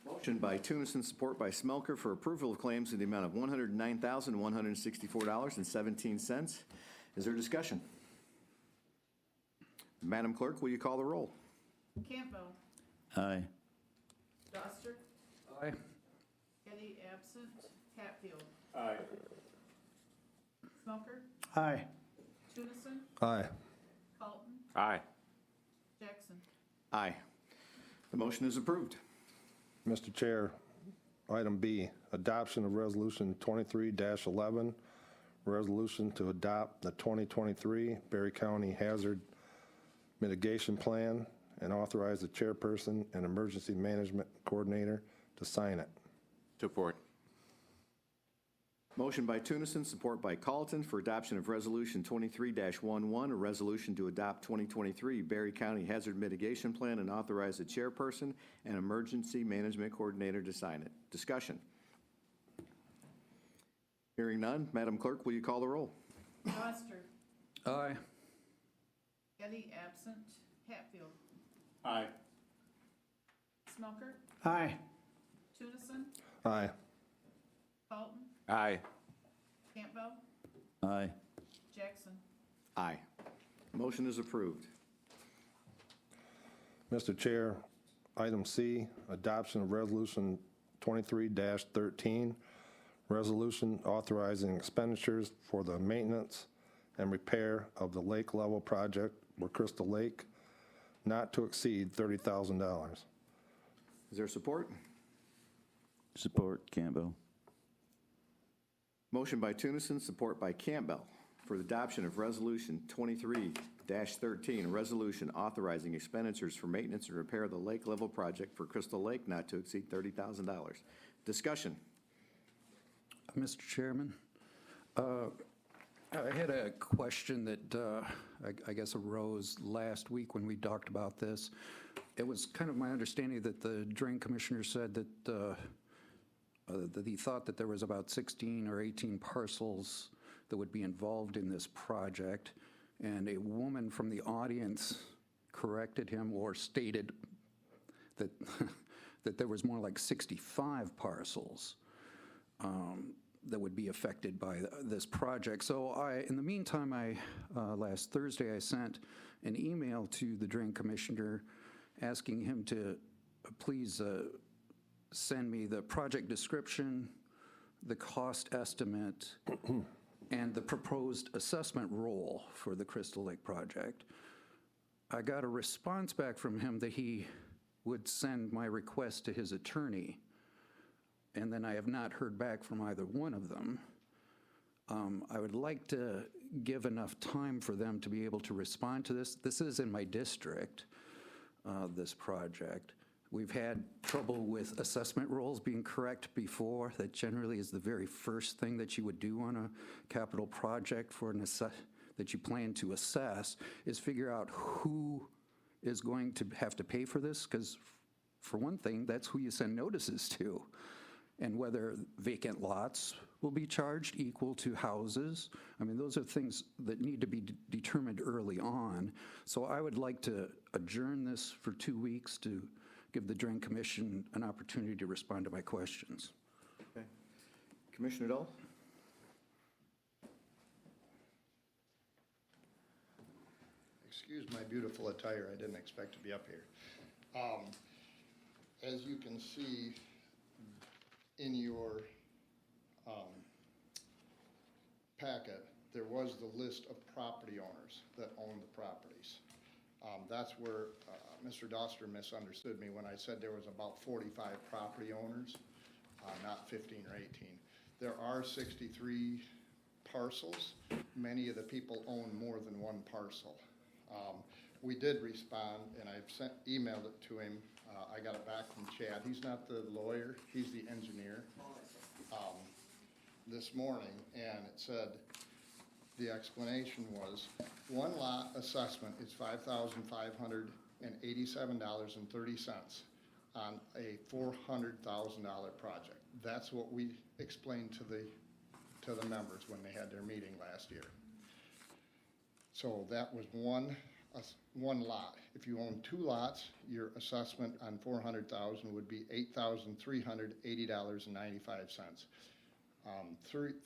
Motion by Tunison, support by Smelker for approval of claims in the amount of $109,164.17. Is there discussion? Madam Clerk, will you call the roll? Campbell. Aye. Doster. Aye. Getty absent. Hatfield. Aye. Smelker. Aye. Tunison. Aye. Colton. Aye. Jackson. Aye. The motion is approved. Mr. Chair, item B, adoption of Resolution 23-11, resolution to adopt the 2023 Berry County Hazard Mitigation Plan and authorize the chairperson and emergency management coordinator to sign it. Support. Motion by Tunison, support by Colton for adoption of Resolution 23-11, a resolution to adopt 2023 Berry County Hazard Mitigation Plan and authorize the chairperson and emergency management coordinator to sign it. Discussion. Hearing none, Madam Clerk, will you call the roll? Doster. Aye. Getty absent. Hatfield. Aye. Smelker. Aye. Tunison. Aye. Colton. Aye. Campbell. Aye. Jackson. Aye. Motion is approved. Mr. Chair, item C, adoption of Resolution 23-13, resolution authorizing expenditures for the maintenance and repair of the lake level project for Crystal Lake, not to exceed $30,000. Is there support? Support Campbell. Motion by Tunison, support by Campbell for the adoption of Resolution 23-13, a resolution authorizing expenditures for maintenance and repair of the lake level project for Crystal Lake not to exceed $30,000. Discussion. Mr. Chairman, I had a question that I guess arose last week when we talked about this. It was kind of my understanding that the drain commissioner said that he thought that there was about 16 or 18 parcels that would be involved in this project, and a woman from the audience corrected him or stated that that there was more like 65 parcels that would be affected by this project. So in the meantime, last Thursday, I sent an email to the drain commissioner asking him to please send me the project description, the cost estimate, and the proposed assessment roll for the Crystal Lake project. I got a response back from him that he would send my request to his attorney, and then I have not heard back from either one of them. I would like to give enough time for them to be able to respond to this. This is in my district, this project. We've had trouble with assessment rolls being correct before. That generally is the very first thing that you would do on a capital project for that you plan to assess, is figure out who is going to have to pay for this, because for one thing, that's who you send notices to, and whether vacant lots will be charged equal to houses. I mean, those are things that need to be determined early on. So I would like to adjourn this for 2 weeks to give the Drain Commission an opportunity to respond to my questions. Okay. Commissioner Dull? Excuse my beautiful attire, I didn't expect to be up here. As you can see in your packet, there was the list of property owners that own the properties. That's where Mr. Doster misunderstood me when I said there was about 45 property owners, not 15 or 18. There are 63 parcels. Many of the people own more than one parcel. We did respond, and I've emailed it to him. I got it back from Chad. He's not the lawyer, he's the engineer. This morning, and it said, the explanation was, one lot assessment is $5,587.30 on a $400,000 project. That's what we explained to the members when they had their meeting last year. So that was one lot. If you own two lots, your assessment on $400,000 would be $8,380.95.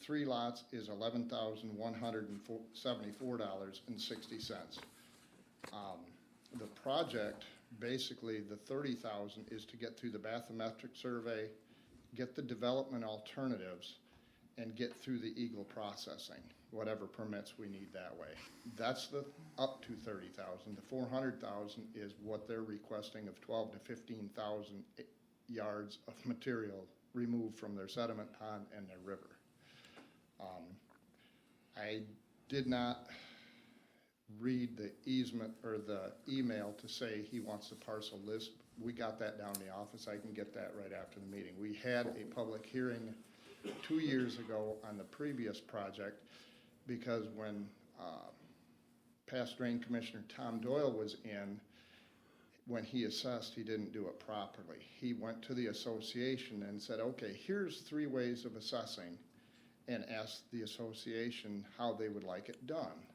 Three lots is $11,174.60. The project, basically the $30,000 is to get through the bathymetric survey, get the development alternatives, and get through the Eagle processing, whatever permits we need that way. That's the up to $30,000. The $400,000 is what they're requesting of 12 to 15,000 yards of material removed from their sediment pond and their river. I did not read the easement or the email to say he wants the parcel list. We got that down in the office. I can get that right after the meeting. We had a public hearing 2 years ago on the previous project because when past drain commissioner Tom Doyle was in, when he assessed, he didn't do it properly. He went to the association and said, okay, here's 3 ways of assessing, and asked the association how they would like it done.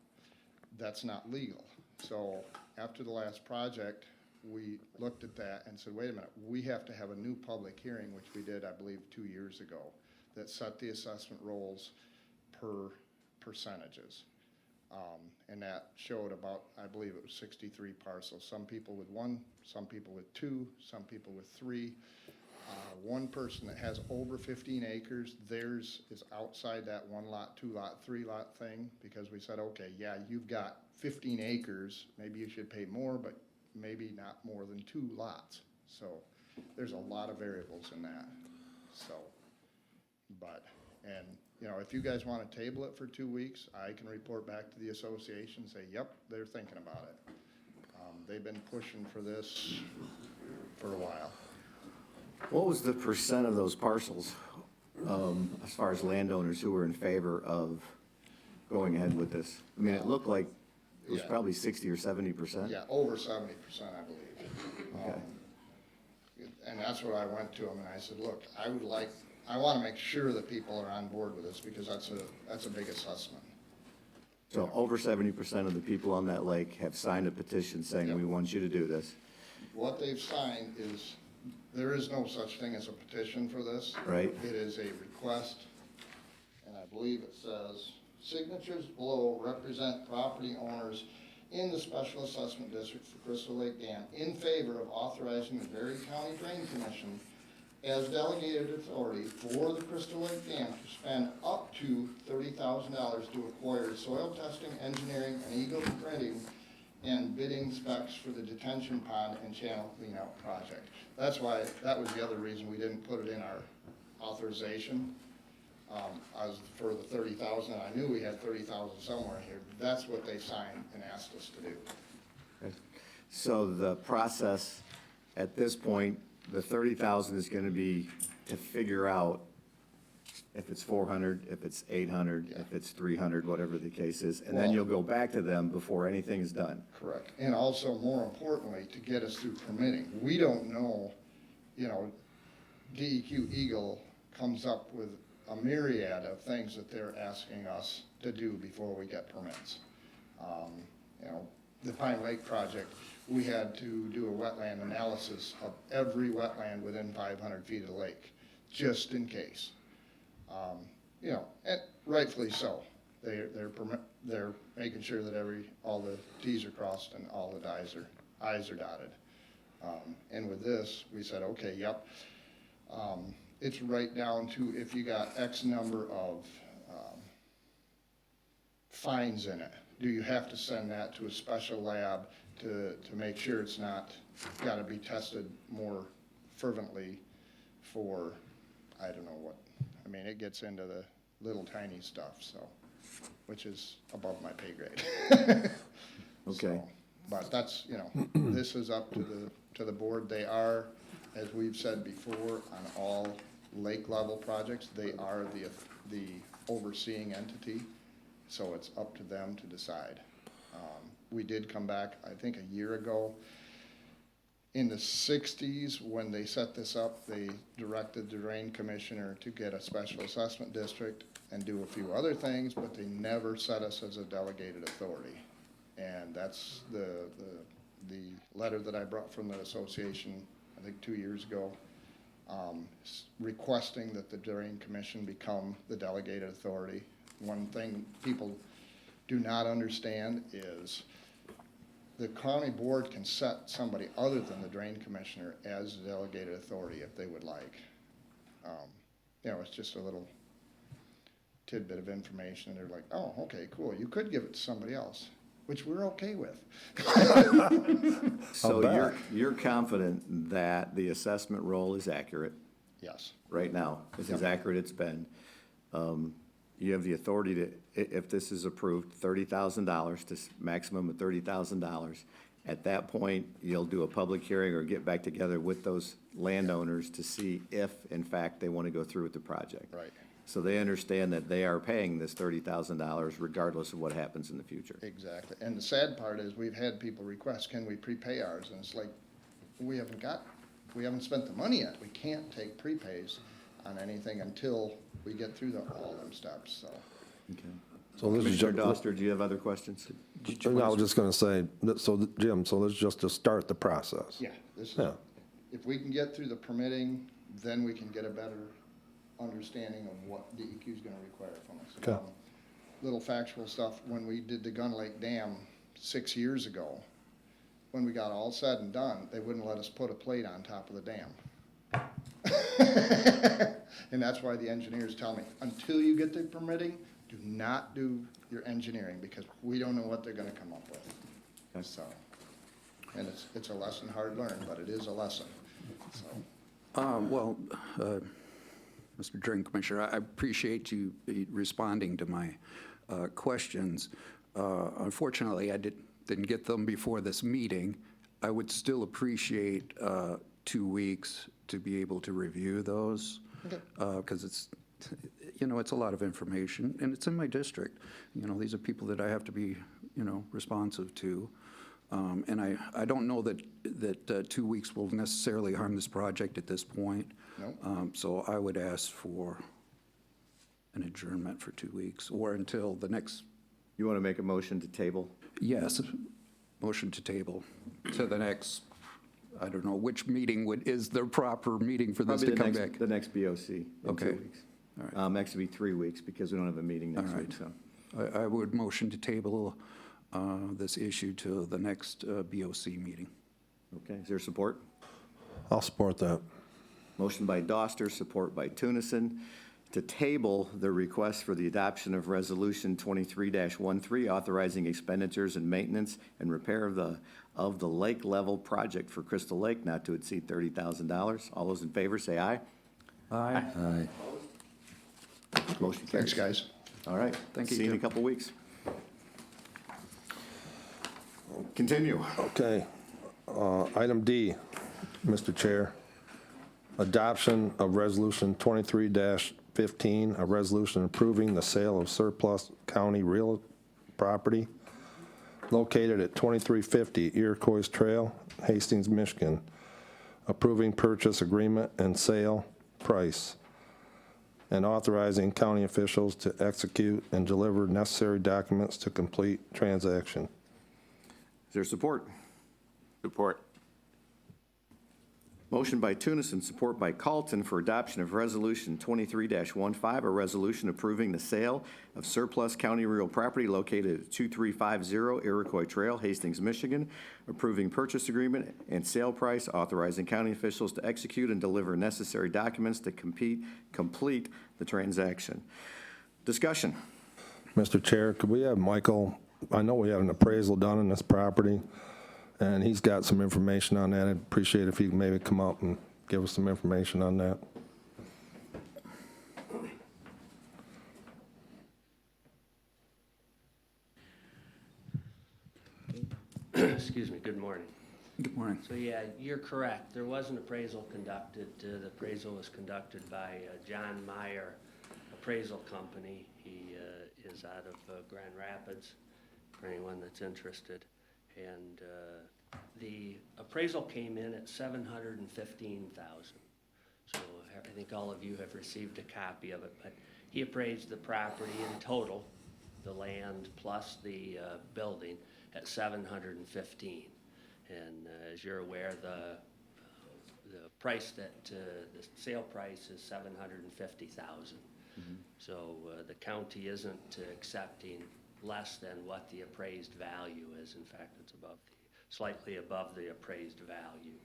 That's not legal. So after the last project, we looked at that and said, wait a minute, we have to have a new public hearing, which we did, I believe, 2 years ago, that set the assessment rolls per percentages. And that showed about, I believe it was 63 parcels. Some people with 1, some people with 2, some people with 3. One person that has over 15 acres, theirs is outside that 1 lot, 2 lot, 3 lot thing, because we said, okay, yeah, you've got 15 acres, maybe you should pay more, but maybe not more than 2 lots. So there's a lot of variables in that. So, but, and you know, if you guys want to table it for 2 weeks, I can report back to the association and say, yep, they're thinking about it. They've been pushing for this for a while. What was the percent of those parcels, as far as landowners who were in favor of going ahead with this? I mean, it looked like it was Yeah. probably 60 or 70%. Yeah, over 70%, I believe. Okay. And that's what I went to them and I said, look, I want to make sure that people are on board with this because that's a big assessment. So over 70% of the people on that lake have signed a petition saying, Yep. we want you to do this. What they've signed is, there is no such thing as a petition for this. Right. It is a request, and I believe it says, signatures below represent property owners in the Special Assessment District for Crystal Lake Dam in favor of authorizing the Berry County Drain Commission as delegated authority for the Crystal Lake Dam to spend up to $30,000 to acquire soil testing, engineering, and Eagle printing and bidding specs for the detention pond and channel cleanout project. That's why, that was the other reason we didn't put it in our authorization. As for the 30,000, I knew we had 30,000 somewhere here. That's what they signed and asked us to do. So the process at this point, the 30,000 is going to be to figure out if it's 400, if it's 800, if it's 300, whatever the case is, and then Well- you'll go back to them before anything is done. Correct. And also, more importantly, to get us through permitting. We don't know, you know, DEQ Eagle comes up with a myriad of things that they're asking us to do before we get permits. You know, the Pine Lake project, we had to do a wetland analysis of every wetland within 500 feet of the lake, just in case. You know, and rightfully so. They're making sure that all the T's are crossed and all the I's are dotted. And with this, we said, okay, yep. It's right down to if you got X number of fines in it, do you have to send that to a special lab to make sure it's not gotta be tested more fervently for, I don't know what, I mean, it gets into the little tiny stuff, so, which is above my pay grade. Okay. So, but that's, you know, this is up to the board. They are, as we've said before, on all lake level projects, they are the overseeing entity, so it's up to them to decide. We did come back, I think, a year ago. In the 60s, when they set this up, they directed the drain commissioner to get a special assessment district and do a few other things, but they never set us as a delegated authority. And that's the letter that I brought from the association, I think 2 years ago, requesting that the drain commission become the delegated authority. One thing people do not understand is the county board can set somebody other than the drain commissioner as the delegated authority if they would like. You know, it's just a little tidbit of information, and they're like, oh, okay, cool, you could give it to somebody else, which we're okay with. So you're confident that the assessment roll is accurate? Yes. Right now, it's as accurate it's been. You have the authority to, if this is approved, $30,000 to maximum of $30,000. At that point, you'll do a public hearing or get back together with those landowners to see if, in fact, they want to go through with the project. Right. So they understand that they are paying this $30,000 regardless of what happens in the future. Exactly. And the sad part is we've had people request, can we prepay ours? And it's like, we haven't spent the money yet. We can't take prepays on anything until we get through all them steps, so. Okay. So this is Commissioner just, Doster, do you have other questions? I was just gonna say, so Jim, so this is just to start the process. Yeah, this is, Yeah. if we can get through the permitting, then we can get a better understanding of what DEQ is gonna require from us. Okay. Little factual stuff, when we did the Gun Lake Dam 6 years ago, when we got all said and done, they wouldn't let us put a plate on top of the dam. And that's why the engineers tell me, until you get the permitting, do not do your engineering, because we don't know what they're gonna come up with. So, and it's a lesson hard learned, but it is a lesson, so. Well, Mr. Drain Commissioner, I appreciate you responding to my questions. Unfortunately, I didn't get them before this meeting. I would still appreciate 2 weeks to be able to review those, because it's, you know, it's a lot of information, and it's in my district. You know, these are people that I have to be, you know, responsive to. And I don't know that 2 weeks will necessarily harm this project at this point. No. So I would ask for an adjournment for 2 weeks, or until the next, You want to make a motion to table? yes, motion to table to the next, I don't know, which meeting is the proper meeting for this Probably to come back? the next BOC in Okay. 2 weeks. All right. Actually, 3 weeks, because we don't have a meeting next All week, right. so. I would motion to table this issue to the next BOC meeting. Okay, is there support? I'll support that. Motion by Doster, support by Tunison, to table the request for the adoption of Resolution 23-13, authorizing expenditures and maintenance and repair of the lake level project for Crystal Lake not to exceed $30,000. All those in favor, say aye. Aye. Aye. Motion carries. Thanks, guys. All right. Thank you, See you in a Jim. couple weeks. Continue. Okay. Item D, Mr. Chair. Adoption of Resolution 23-15, a resolution approving the sale of surplus county real property located at 2350 Iroquois Trail, Hastings, Michigan, approving purchase agreement and sale price, and authorizing county officials to execute and deliver necessary documents to complete transaction. Is there support? Support. Motion by Tunison, support by Carlton for adoption of Resolution 23-15, a resolution approving the sale of surplus county real property located at 2350 Iroquois Trail, Hastings, Michigan, approving purchase agreement and sale price, authorizing county officials to execute and deliver necessary documents to complete the transaction. Discussion. Mr. Chair, could we have Michael, I know we have an appraisal done on this property, and he's got some information on that. I'd appreciate if he could maybe come out and give us some information on that. Excuse me, good morning. Good morning. So yeah, you're correct. There was an appraisal conducted. The appraisal was conducted by John Meyer Appraisal Company. He is out of Grand Rapids, for anyone that's interested. And the appraisal came in at $715,000. So I think all of you have received a copy of it, but he appraised the property in total, the land plus the building, at $715,000. And as you're aware, the price that the sale price is $750,000. So the county isn't accepting less than what the appraised value is. In fact, it's slightly above the appraised value.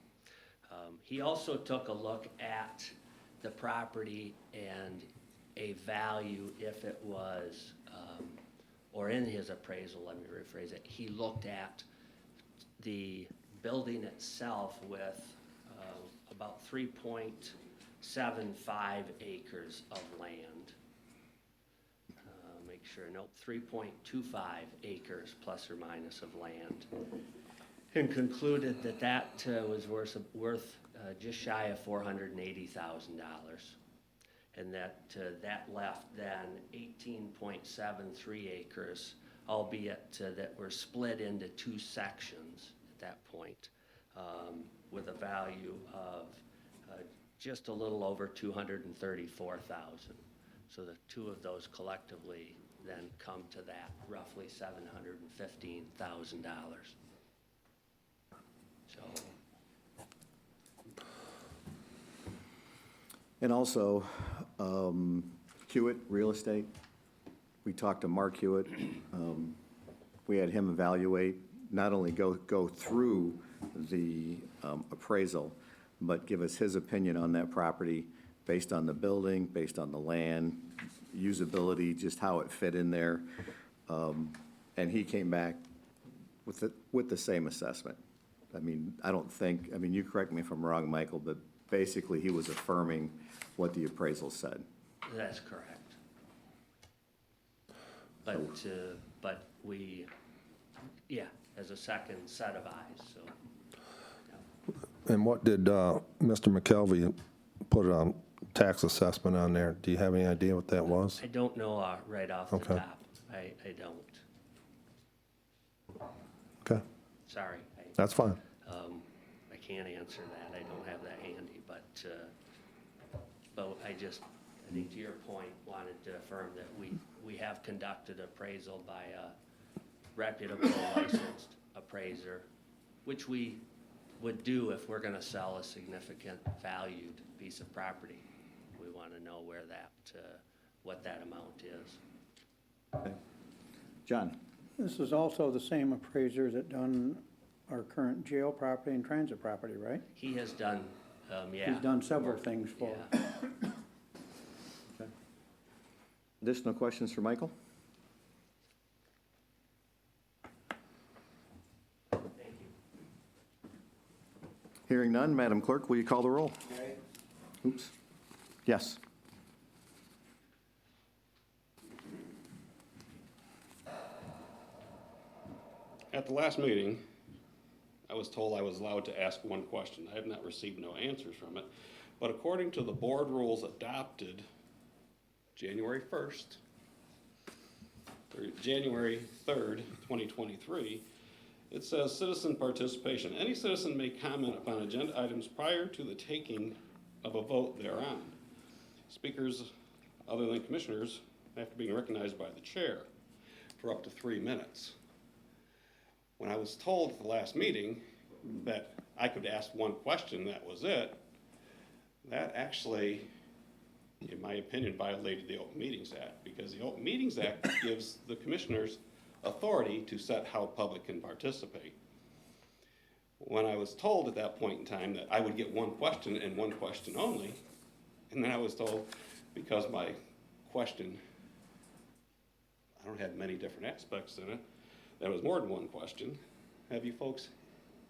He also took a look at the property and a value if it was, or in his appraisal, let me rephrase it, he looked at the building itself with about 3.75 acres of land. Make sure, nope, 3.25 acres plus or minus of land. And concluded that that was worth just shy of $480,000. And that left then 18.73 acres, albeit that were split into two sections at that point, with a value of just a little over $234,000. So the two of those collectively then come to that roughly $715,000. So. And also, Hewitt Real Estate, we talked to Mark Hewitt. We had him evaluate, not only go through the appraisal, but give us his opinion on that property based on the building, based on the land, usability, just how it fit in there. And he came back with the same assessment. I mean, you correct me if I'm wrong, Michael, but basically he was affirming what the appraisal said. That's correct. But we, yeah, as a second set of eyes, so. Yeah. And what did Mr. McKelvey put on tax assessment on there? Do you have any idea what that was? I don't know right off the Okay. top. I don't. Okay, Sorry. that's fine. I can't answer that. I don't have that handy, but I think to your point, wanted to affirm that we have conducted appraisal by a reputable licensed appraiser, which we would do if we're gonna sell a significant valued piece of property. We wanna know where what that amount is. Okay. John? This is also the same appraiser that done our current jail property and transit property, right? He has done, yeah. He's done several things for. Yeah. Okay. Additional questions for Michael? Thank you. Hearing none, Madam Clerk, will you call the roll? Oops. Yes. At the last meeting, I was told I was allowed to ask one question. I have not received no answers from it. But according to the board rules adopted January 1st, or January 3rd, 2023, it says citizen participation. Any citizen may comment upon agenda items prior to the taking of a vote thereon. Speakers other than commissioners after being recognized by the chair for up to 3 minutes. When I was told at the last meeting that I could ask one question, that was it, that actually, in my opinion, violated the Open Meetings Act, because the Open Meetings Act gives the commissioners authority to set how public can participate. When I was told at that point in time that I would get one question and one question only, and then I was told, because my question, I don't have many different aspects in it, there was more than one question. Have you folks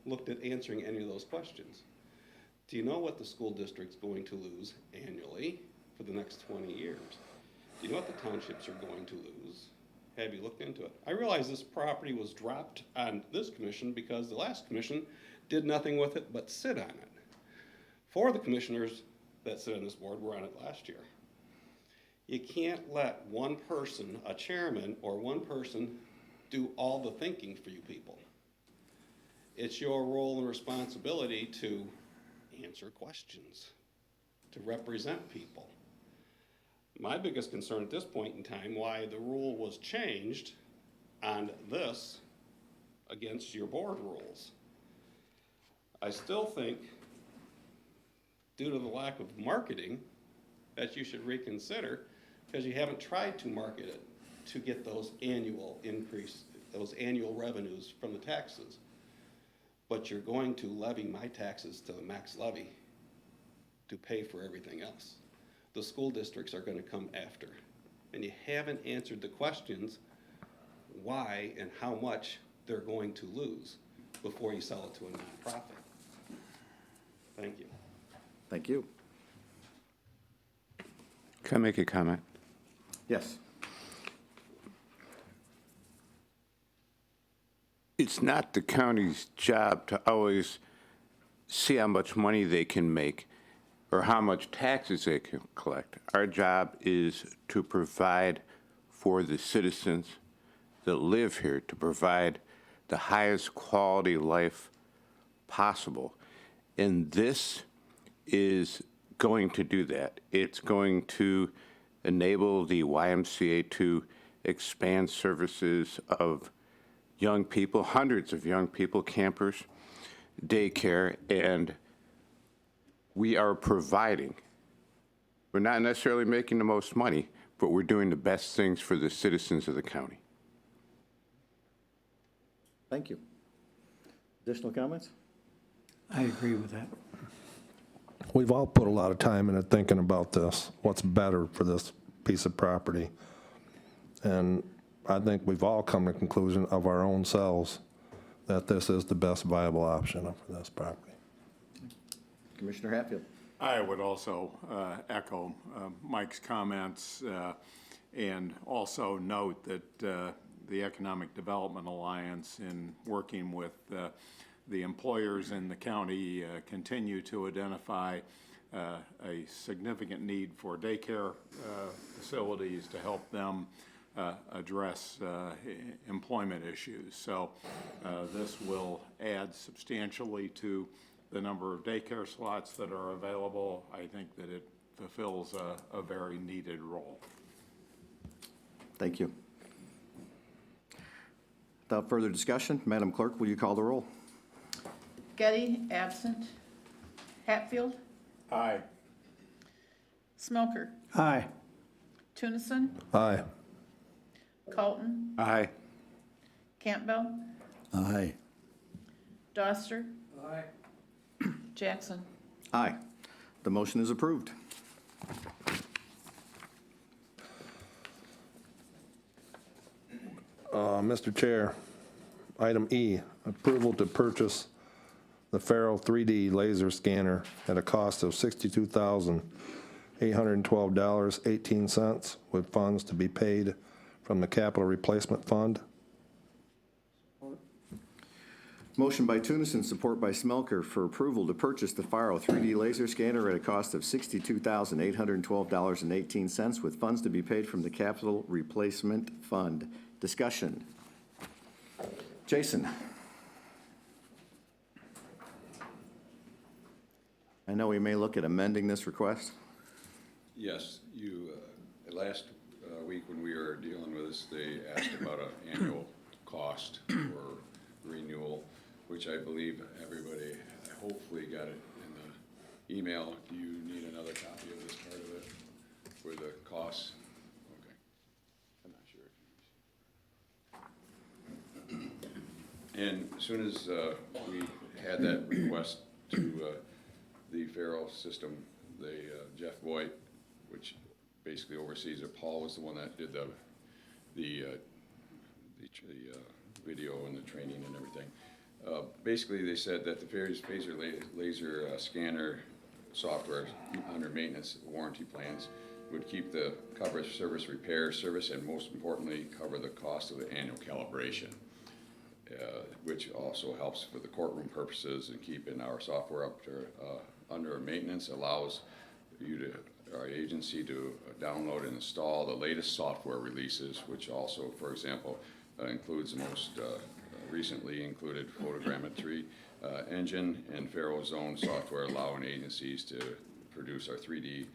looked at answering any of those questions. Do you know what the school district's going to lose annually for the next 20 years? Do you know what the townships are going to lose? Have you looked into it? I realize this property was dropped on this commission because the last commission did nothing with it but sit on it. 4 of the commissioners that sit on this board were on it last year. You can't let one person, a chairman, or one person do all the thinking for you people. It's your role and responsibility to answer questions, to represent people. My biggest concern at this point in time, why the rule was changed on this against your board rules. I still think, due to the lack of marketing, that you should reconsider, because you haven't tried to market it to get those annual increase, those annual revenues from the taxes. But you're going to levy my taxes to the max levy to pay for everything else. The school districts are going to come after. And you haven't answered the questions why and how much they're going to lose before you sell it to a nonprofit. Thank you. Thank you. Can I make a comment? Yes. It's not the county's job to always see how much money they can make or how much taxes they can collect. Our job is to provide for the citizens that live here, to provide the highest quality life possible. And this is going to do that. It's going to enable the YMCA to expand services of young people, hundreds of young people, campers, daycare, and we are providing. We're not necessarily making the most money, but we're doing the best things for the citizens of the county. Thank you. Additional comments? I agree with that. We've all put a lot of time into thinking about this, what's better for this piece of property. And I think we've all come to the conclusion of our own selves that this is the best viable option for this property. Commissioner Hatfield. I would also echo Mike's comments and also note that the Economic Development Alliance, in working with the employers in the county, continue to identify a significant need for daycare facilities to help them address employment issues. So this will add substantially to the number of daycare slots that are available. I think that it fulfills a very needed role. Thank you. Without further discussion, Madam Clerk, will you call the roll? Getty, absent. Hatfield, Aye. Smoker, Aye. Tunison, Aye. Colton, Aye. Campbell, Aye. Doster. Aye. Jackson. Aye. The motion is approved. Mr. Chair, item E, approval to purchase the Faro 3D laser scanner at a cost of $62,812.18 with funds to be paid from the Capital Replacement Fund. Motion by Tunison, support by Smelker for approval to purchase the Faro 3D laser scanner at a cost of $62,812.18 with funds to be paid from the Capital Replacement Fund. Discussion. Jason. I know we may look at amending this request. Yes, last week when we were dealing with this, they asked about an annual cost for renewal, which I believe everybody hopefully got it in the email. Do you need another copy of this part of it for the costs? Okay. I'm not sure. And as soon as we had that request to the Faro system, Jeff Voigt, which basically oversees it, Paul was the one that did the video and the training and everything. Basically, they said that the phaser laser scanner software under maintenance warranty plans would keep the coverage, service, repair, service, and most importantly, cover the cost of the annual calibration, which also helps for the courtroom purposes and keeping our software up to, under maintenance, allows our agency to download and install the latest software releases, which also, for example, includes the most recently included photogrammetry engine and FaroZone software, allowing agencies to produce our 3D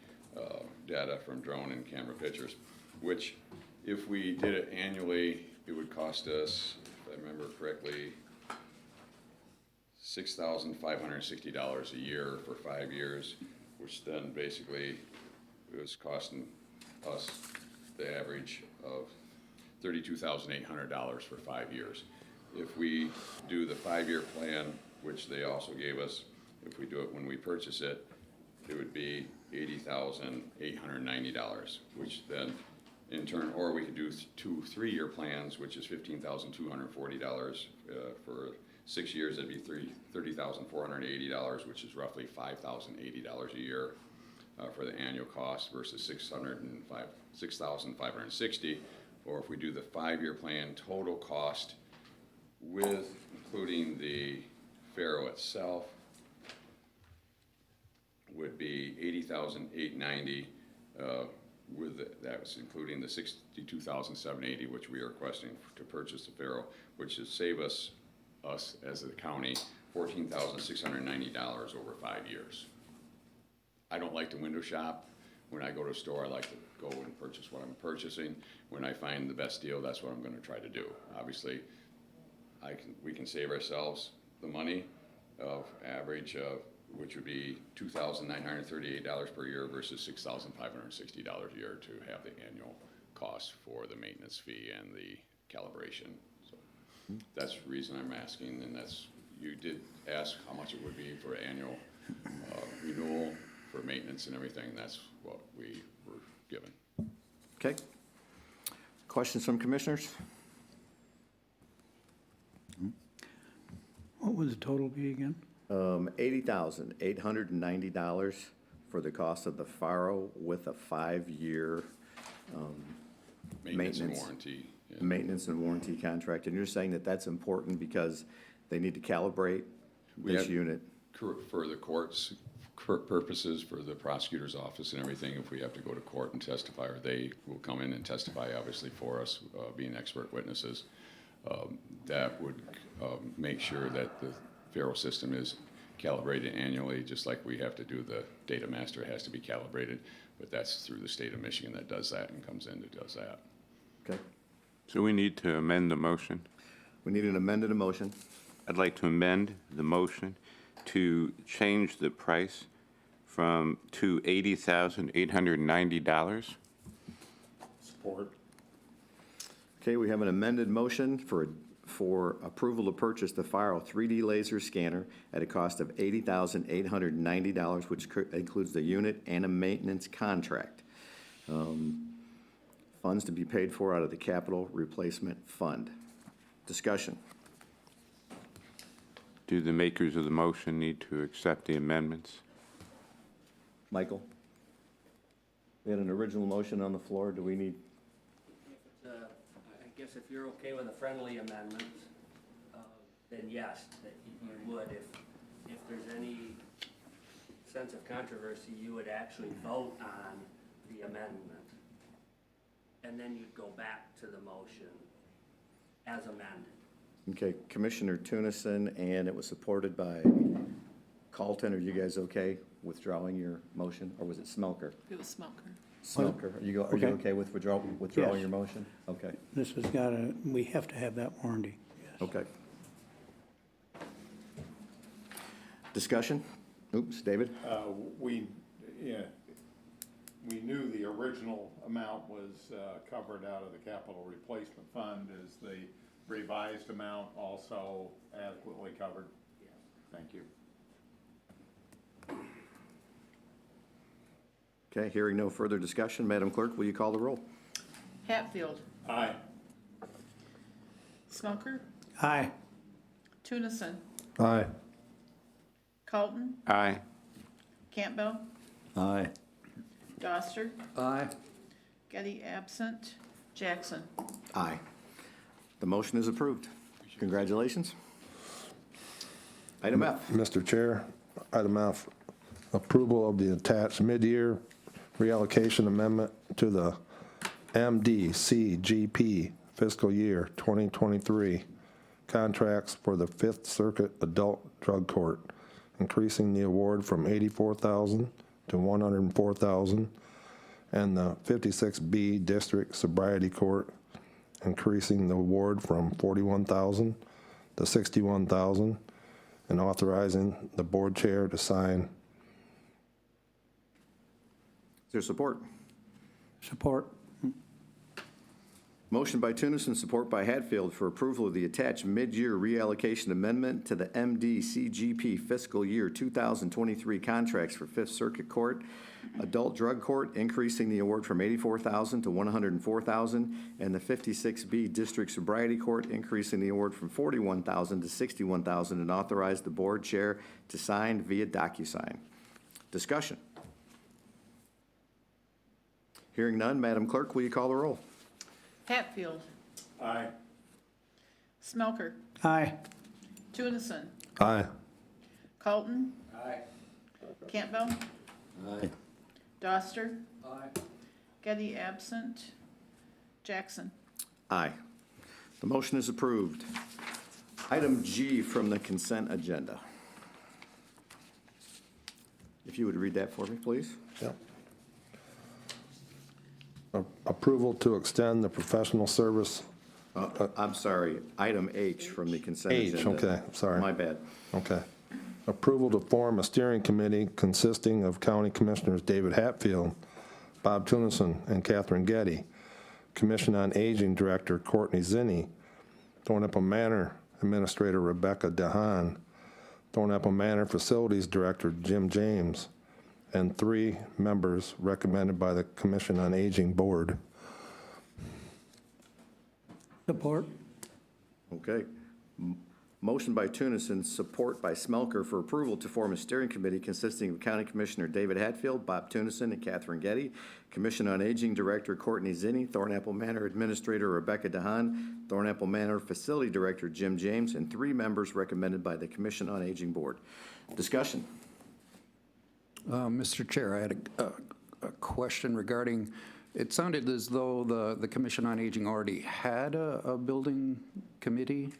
data from drone and camera pictures, which if we did it annually, it would cost us, if I remember correctly, $6,560 a year for 5 years, which then basically was costing us the average of $32,800 for 5 years. If we do the 5-year plan, which they also gave us, if we do it when we purchase it, it would be $80,890, which then in turn, or we could do 2 3-year plans, which is $15,240 for 6 years. That'd be $30,480, which is roughly $5,080 a year for the annual cost versus $6,560. Or if we do the 5-year plan, total cost with including the Faro itself would be $80,890. That was including the $62,780, which we are requesting to purchase the Faro, which would save us as the county $14,690 over 5 years. I don't like to window shop. When I go to a store, I like to go and purchase what I'm purchasing. When I find the best deal, that's what I'm going to try to do. Obviously, we can save ourselves the money of average of, which would be $2,938 per year versus $6,560 a year to have the annual cost for the maintenance fee and the calibration. So that's the reason I'm asking, and that's, you did ask how much it would be for annual renewal for maintenance and everything. That's what we were given. Okay. Questions from commissioners? What would the total be again? $80,890 for the cost of the Faro with a 5-year Maintenance and warranty. Yeah. maintenance and warranty contract. And you're saying that that's important because they need to calibrate We this have- unit? For the courts purposes, for the prosecutor's office and everything, if we have to go to court and testify, or they will come in and testify, obviously, for us, being expert witnesses, that would make sure that the Faro system is calibrated annually, just like we have to do the data master has to be calibrated, but that's through the state of Michigan that does that and comes in and does that. Okay. So we need to amend the motion. We need an amended motion. I'd like to amend the motion to change the price to $80,890. Support. Okay, we have an amended motion for approval to purchase the Faro 3D laser scanner at a cost of $80,890, which includes the unit and a maintenance contract. Funds to be paid for out of the capital replacement fund. Discussion. Do the makers of the motion need to accept the amendments? Michael? We had an original motion on the floor. Do we need? I guess if you're okay with a friendly amendment, then yes, that you would. If there's any sense of controversy, you would actually vote on the amendment. And then you'd go back to the motion as amended. Okay, Commissioner Tunison, and it was supported by Carlton. Are you guys okay withdrawing your motion, or was it Smelker? It was Smelker. Smelker, are you Okay. okay with withdrawing Yes. your motion? Okay, This has we have to have that warranty. okay. Discussion? Oops, David? We knew the original amount was covered out of the capital replacement fund. Is the revised amount also adequately covered? Yes. Thank you. Okay, hearing no further discussion, Madam Clerk, will you call the roll? Hatfield, Aye. Smelker, Aye. Tunison, Aye. Colton, Aye. Campbell, Aye. Doster, Aye. Getty absent, Jackson. Aye. The motion is approved. Congratulations. Item F. Mr. Chair, item F, approval of the attached mid-year reallocation amendment to the MDCGP fiscal year 2023 contracts for the Fifth Circuit Adult Drug Court, increasing the award from $84,000 to $104,000, and the 56B District Sobriety Court, increasing the award from $41,000 to $61,000, and authorizing the board chair to sign. Is there support? Support. Motion by Tunison, support by Hatfield for approval of the attached mid-year reallocation amendment to the MDCGP fiscal year 2023 contracts for Fifth Circuit Court, Adult Drug Court, increasing the award from $84,000 to $104,000, and the 56B District Sobriety Court, increasing the award from $41,000 to $61,000, and authorize the board chair to sign via DocuSign. Discussion. Hearing none, Madam Clerk, will you call the roll? Hatfield, Aye. Smelker, Aye. Tunison, Aye. Colton, Aye. Campbell, Aye. Doster, Aye. Getty absent, Jackson. Aye. The motion is approved. Item G from the consent agenda. If you would read that for me, please. Yep. Approval to extend the professional service. I'm sorry, item H from the consent H, agenda. okay, sorry. My bad. Okay. Approval to form a steering committee consisting of County Commissioners David Hatfield, Bob Tunison, and Catherine Getty, Commission on Aging Director Courtney Zinni, Thornapple Manor Administrator Rebecca DeHaan, Thornapple Manor Facilities Director Jim James, and 3 members recommended by the Commission on Aging Board. Support. Okay. Motion by Tunison, support by Smelker for approval to form a steering committee consisting of County Commissioner David Hatfield, Bob Tunison, and Catherine Getty, Commission on Aging Director Courtney Zinni, Thornapple Manor Administrator Rebecca DeHaan, Thornapple Manor Facility Director Jim James, and 3 members recommended by the Commission on Aging Board. Discussion. Mr. Chair, I had a question regarding, it sounded as though the Commission on Aging already had a building committee.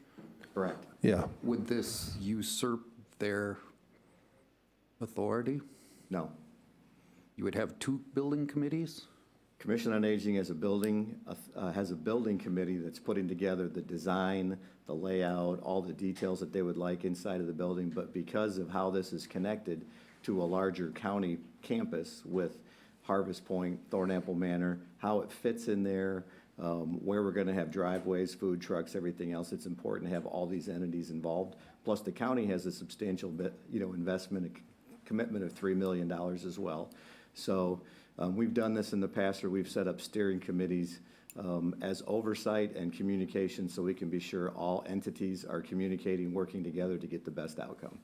Correct. Yeah. Would this usurp their authority? No. You would have 2 building committees? Commission on Aging has a building committee that's putting together the design, the layout, all the details that they would like inside of the building, but because of how this is connected to a larger county campus with Harvest Point, Thornapple Manor, how it fits in there, where we're gonna have driveways, food trucks, everything else, it's important to have all these entities involved. Plus, the county has a substantial bit, investment, commitment of $3 million as well. So, we've done this in the past, or we've set up steering committees as oversight and communication, so we can be sure all entities are communicating, working together to get the best outcome.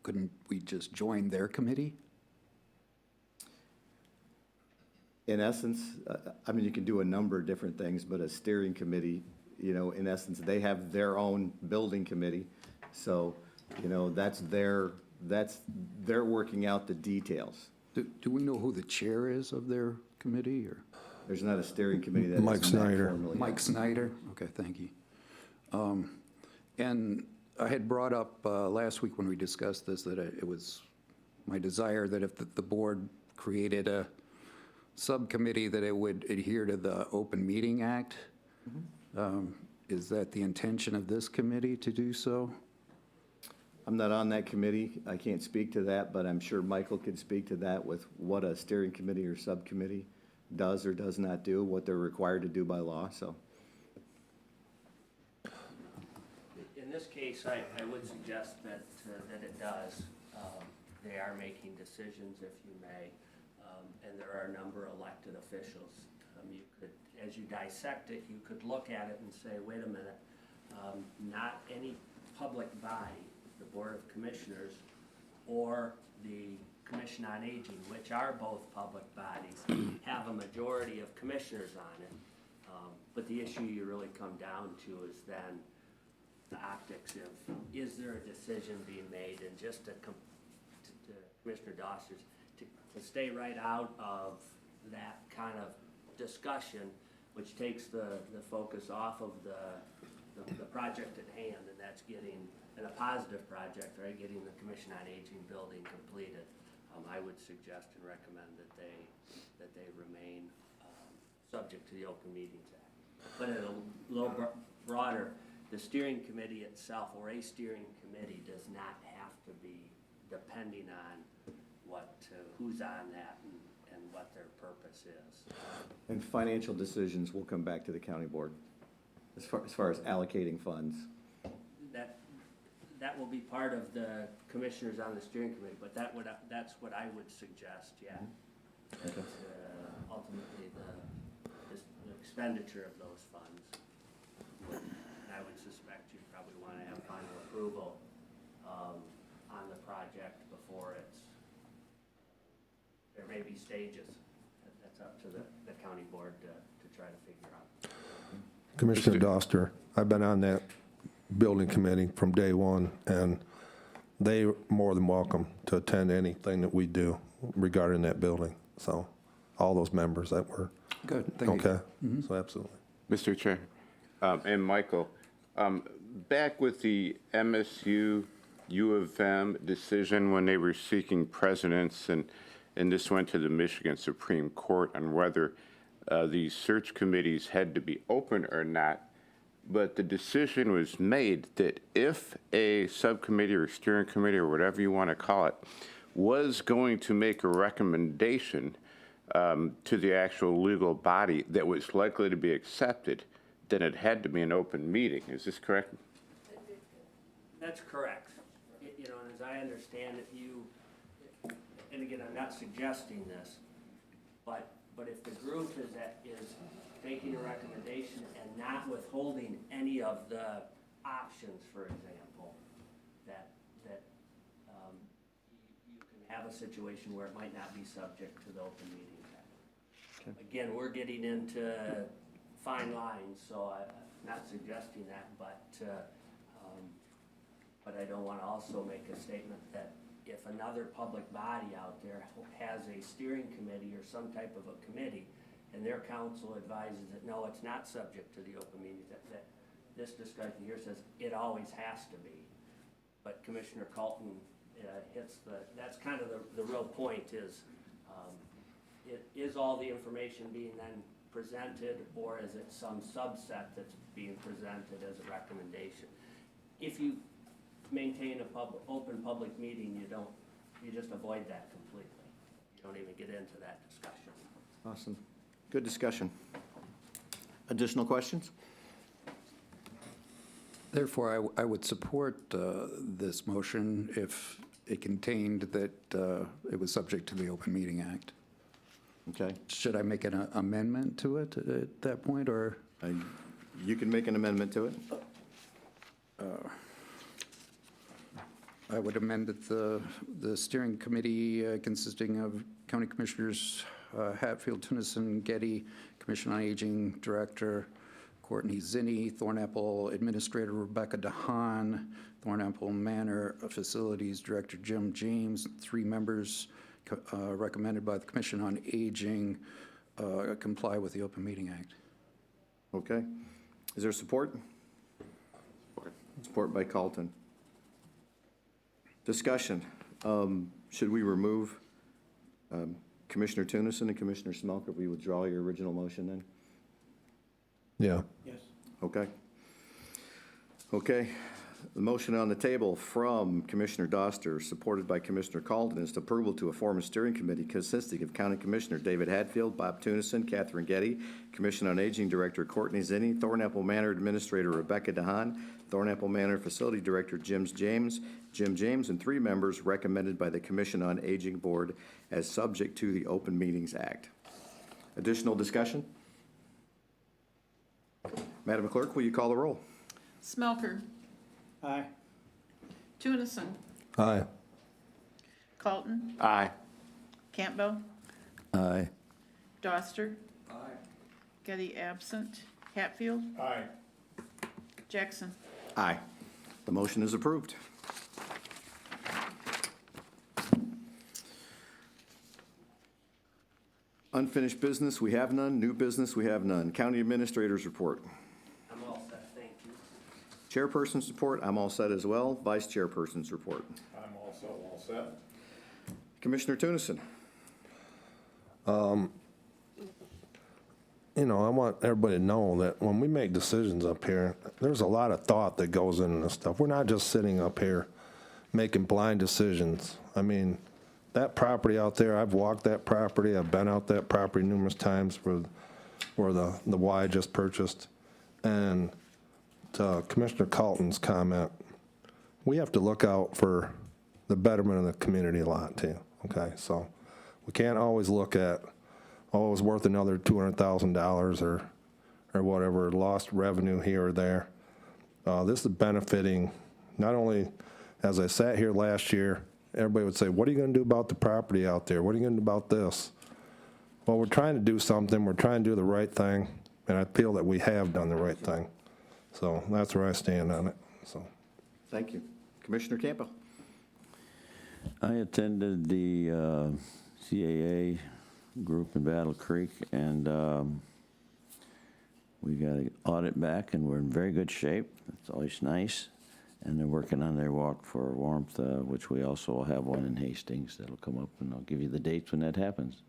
Couldn't we just join their committee? In essence, you can do a number of different things, but a steering committee, in essence, they have their own building committee. So, they're working out the details. Do we know who the chair is of their committee, or? There's not a steering committee that Mike is met Snyder. formally. Mike Snyder? Okay, thank you. And I had brought up last week when we discussed this that it was my desire that if the board created a subcommittee that it would adhere to the Open Meeting Act. Is that the intention of this committee to do so? I'm not on that committee. I can't speak to that, but I'm sure Michael could speak to that with what a steering committee or subcommittee does or does not do, what they're required to do by law, so. In this case, I would suggest that it does. They are making decisions, if you may, and there are a number of elected officials. You could as you dissect it, you could look at it and say, wait a minute, not any public body, the Board of Commissioners or the Commission on Aging, which are both public bodies, have a majority of commissioners on it. But the issue you really come down to is then the optics of, is there a decision being made? And just to Commissioner Doster's, to stay right out of that kind of discussion, which takes the focus off of the project at hand, and that's getting, and a positive project, right, getting the Commission on Aging building completed. I would suggest and recommend that they remain subject to the Open Meetings Act. But at a little broader, the steering committee itself, or a steering committee, does not have to be depending on who's on that and what their purpose is. And financial decisions will come back to the county board as far as allocating funds. That will be part of the commissioners on the steering committee, but that's what I would suggest, yeah. Okay. Ultimately, the expenditure of those funds. And I would suspect you'd probably want to have final approval on the project before there may be stages. That's up to the county board to try to figure out. Commissioner Doster, I've been on that building committee from day one, and they're more than welcome to attend anything that we do regarding that building. So all those members that were. Good, thank you. Okay, so absolutely. Mr. Chair, and Michael, back with the MSU U of M decision when they were seeking presidents, and this went to the Michigan Supreme Court on whether these search committees had to be open or not. But the decision was made that if a subcommittee or steering committee or whatever you want to call it was going to make a recommendation to the actual legal body that was likely to be accepted, then it had to be an open meeting. Is this correct? That's correct. And as I understand it, and again, I'm not suggesting this, but if the group is making a recommendation and not withholding any of the options, for example, that you can have a situation where it might not be subject to the Open Meetings Act. Okay. Again, we're getting into fine lines, so I'm not suggesting that, but I don't want to also make a statement that if another public body out there has a steering committee or some type of a committee, and their counsel advises that, no, it's not subject to the open meetings, that this discussion here says it always has to be. But Commissioner Colton hits that's kind of the real point is all the information being then presented, or is it some subset that's being presented as a recommendation? If you maintain a open public meeting, you just avoid that completely. You don't even get into that discussion. Awesome. Good discussion. Additional questions? Therefore, I would support this motion if it contained that it was subject to the Open Meeting Act. Okay. Should I make an amendment to it at that point, or? You can make an amendment to it. I would amend that the steering committee consisting of County Commissioners Hatfield, Tennyson, Getty, Commission on Aging Director Courtney Zinni, Thornapple Administrator Rebecca DeHaan, Thornapple Manor Facilities Director Jim James, 3 members recommended by the Commission on Aging comply with the Open Meeting Act. Okay. Is there support? Support by Colton. Discussion. Should we remove Commissioner Tennyson and Commissioner Smelker? We withdraw your original motion then? Yeah. Yes. Okay. Okay. The motion on the table from Commissioner Doster, supported by Commissioner Colton, is approval to form a steering committee consisting of County Commissioner David Hatfield, Bob Tennyson, Catherine Getty, Commission on Aging Director Courtney Zinni, Thornapple Manor Administrator Rebecca DeHaan, Thornapple Manor Facility Director Jim James, and 3 members recommended by the Commission on Aging Board as subject to the Open Meetings Act. Additional discussion? Madam Clerk, will you call the roll? Smelker. Aye. Tunison. Aye. Colton. Aye. Campbell. Aye. Doster. Getty absent. Hatfield. Aye. Jackson. Aye. The motion is approved. Unfinished business, we have none. New business, we have none. County Administrator's report. I'm all set, thank you. Chairperson's report, I'm all set as well. Vice Chairperson's report. I'm also all set. Commissioner Tunison. You know, I want everybody to know that when we make decisions up here, there's a lot of thought that goes into this stuff. We're not just sitting up here making blind decisions. I mean, that property out there, I've walked that property, I've been out that property numerous times where the Y just purchased. And to Commissioner Colton's comment, we have to look out for the betterment of the community a lot too, okay? So we can't always look at, oh, it was worth another $200,000 or whatever, lost revenue here or there. This is benefiting, not only, as I sat here last year, everybody would say, what are you going to do about the property out there? What are you going to do about this? Well, we're trying to do something. We're trying to do the right thing, and I feel that we have done the right thing. So that's where I stand on it. So, Thank you. Commissioner Campbell. I attended the CAA group in Battle Creek, and we got an audit back, and we're in very good shape. It's always nice. And they're working on their Walk for Warmth, which we also will have one in Hastings that'll come up, and I'll give you the dates when that happens.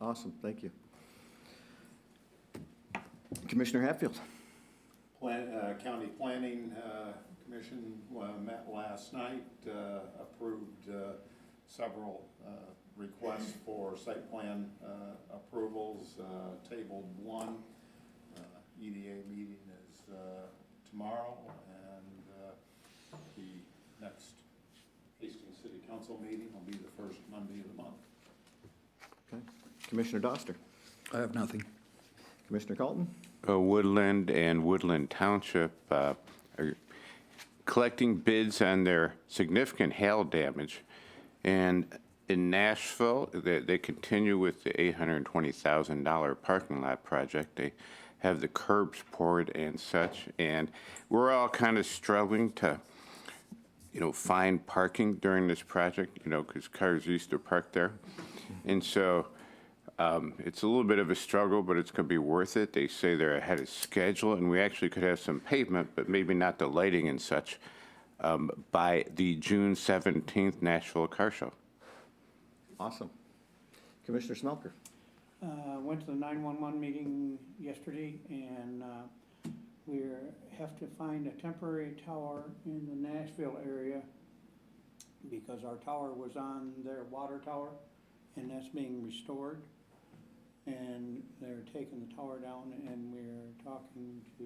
Awesome, thank you. Commissioner Hatfield. County Planning Commission met last night, approved several requests for site plan approvals, tabled one. EDA meeting is tomorrow, and the next Hastings City Council meeting will be the first Monday of the month. Okay. Commissioner Doster. I have nothing. Commissioner Colton. Woodland and Woodland Township are collecting bids on their significant hail damage. And in Nashville, they continue with the $820,000 parking lot project. They have the curbs poured and such. And we're all kind of struggling to, find parking during this project, because cars used to park there. And so it's a little bit of a struggle, but it's going to be worth it. They say they're ahead of schedule, and we actually could have some pavement, but maybe not the lighting and such, by the June 17th Nashville Car Show. Awesome. Commissioner Smelker. Went to the 911 meeting yesterday, and we have to find a temporary tower in the Nashville area because our tower was on their water tower, and that's being restored. And they're taking the tower down, and we're talking to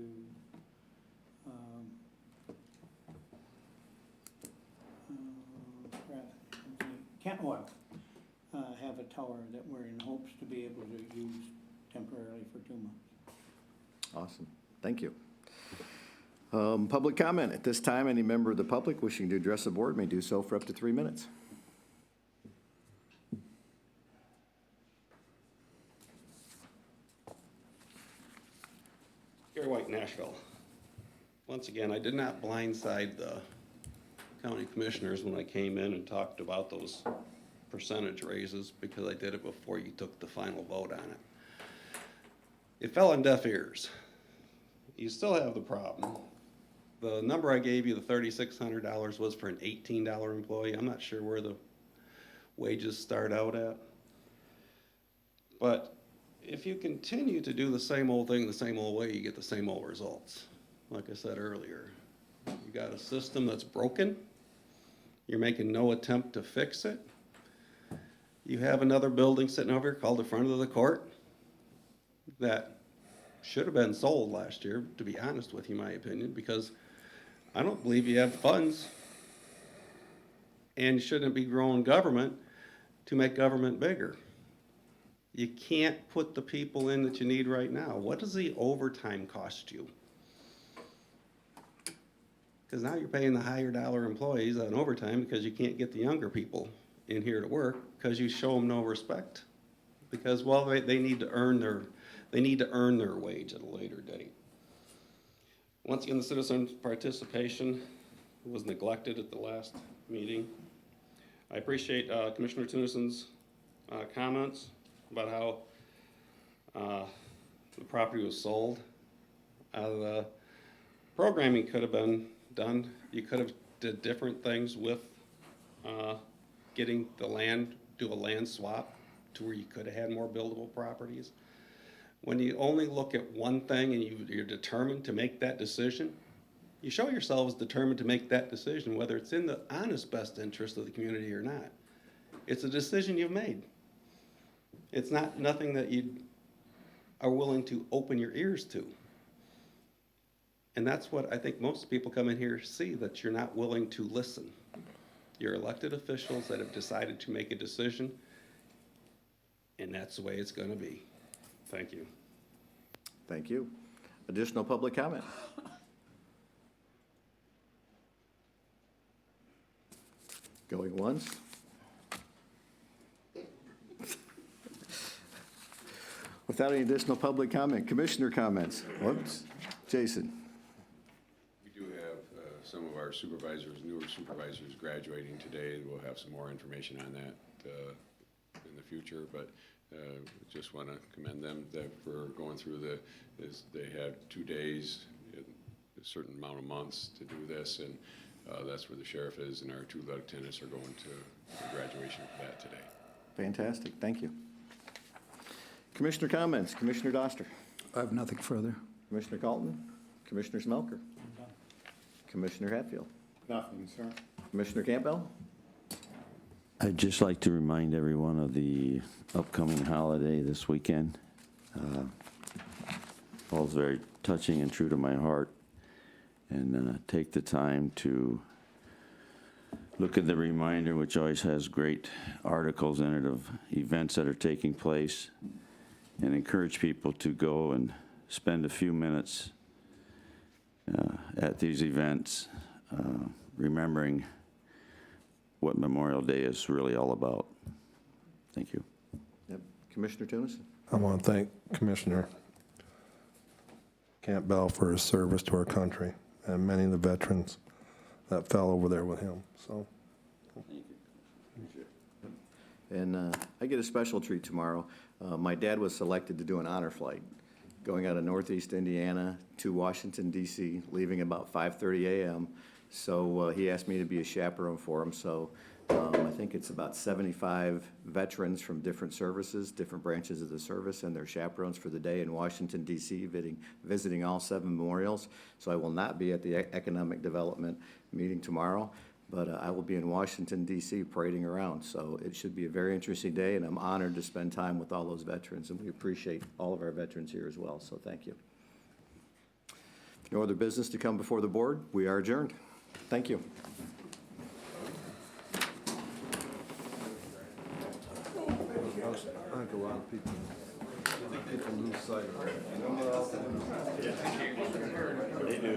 Kent Oil, have a tower that we're in hopes to be able to use temporarily for 2 months. Awesome. Thank you. Public comment. At this time, any member of the public wishing to address the board may do so for up to 3 minutes. Gary White, Nashville. Once again, I did not blindside the county commissioners when I came in and talked about those percentage raises because I did it before you took the final vote on it. It fell on deaf ears. You still have the problem. The number I gave you, the $3,600, was for an $18 employee. I'm not sure where the wages start out at. But if you continue to do the same old thing the same old way, you get the same old results. Like I said earlier, you got a system that's broken. You're making no attempt to fix it. You have another building sitting over here called the front of the court that should have been sold last year, to be honest with you, my opinion, because I don't believe you have funds and shouldn't be growing government to make government bigger. You can't put the people in that you need right now. What does the overtime cost you? Because now you're paying the higher dollar employees on overtime because you can't get the younger people in here to work because you show them no respect. Because, well, they need to earn their wage at a later date. Once again, the citizen participation was neglected at the last meeting. I appreciate Commissioner Tunison's comments about how the property was sold. The programming could have been done. You could have did different things with getting the land, do a land swap to where you could have had more buildable properties. When you only look at one thing and you're determined to make that decision, you show yourselves determined to make that decision, whether it's in the honest best interest of the community or not. It's a decision you've made. It's not nothing that you are willing to open your ears to. And that's what I think most people come in here see, that you're not willing to listen. You're elected officials that have decided to make a decision, and that's the way it's going to be. Thank you. Thank you. Additional public comment? Going once? Without any additional public comment, commissioner comments. Whoops. Jason. We do have some of our supervisors, newer supervisors graduating today. We'll have some more information on that in the future, but just want to commend them for going through they had 2 days, a certain amount of months to do this, and that's where the sheriff is, and our 2 lieutenants are going to graduation for that today. Fantastic. Thank you. Commissioner comments. Commissioner Doster. I have nothing further. Commissioner Calton. Commissioner Smelker. Commissioner Hatfield. Nothing, sir. Commissioner Campbell. I'd just like to remind everyone of the upcoming holiday this weekend. Falls very touching and true to my heart. And take the time to look at the reminder, which always has great articles in it of events that are taking place, and encourage people to go and spend a few minutes at these events, remembering what Memorial Day is really all about. Thank you. Yep. Commissioner Tunison. I want to thank Commissioner Campbell for his service to our country and many of the veterans that fell over there with him. So, And I get a special treat tomorrow. My dad was selected to do an honor flight, going out of Northeast Indiana to Washington, D.C., leaving about 5:30 a.m. So he asked me to be a chaperone for him. So I think it's about 75 veterans from different services, different branches of the service, and their chaperones for the day in Washington, D.C., visiting all 7 memorials. So I will not be at the Economic Development meeting tomorrow, but I will be in Washington, D.C. parading around. So it should be a very interesting day, and I'm honored to spend time with all those veterans, and we appreciate all of our veterans here as well. So thank you. If no other business to come before the board, we are adjourned. Thank you. I think a lot of people lose sight of it. They do.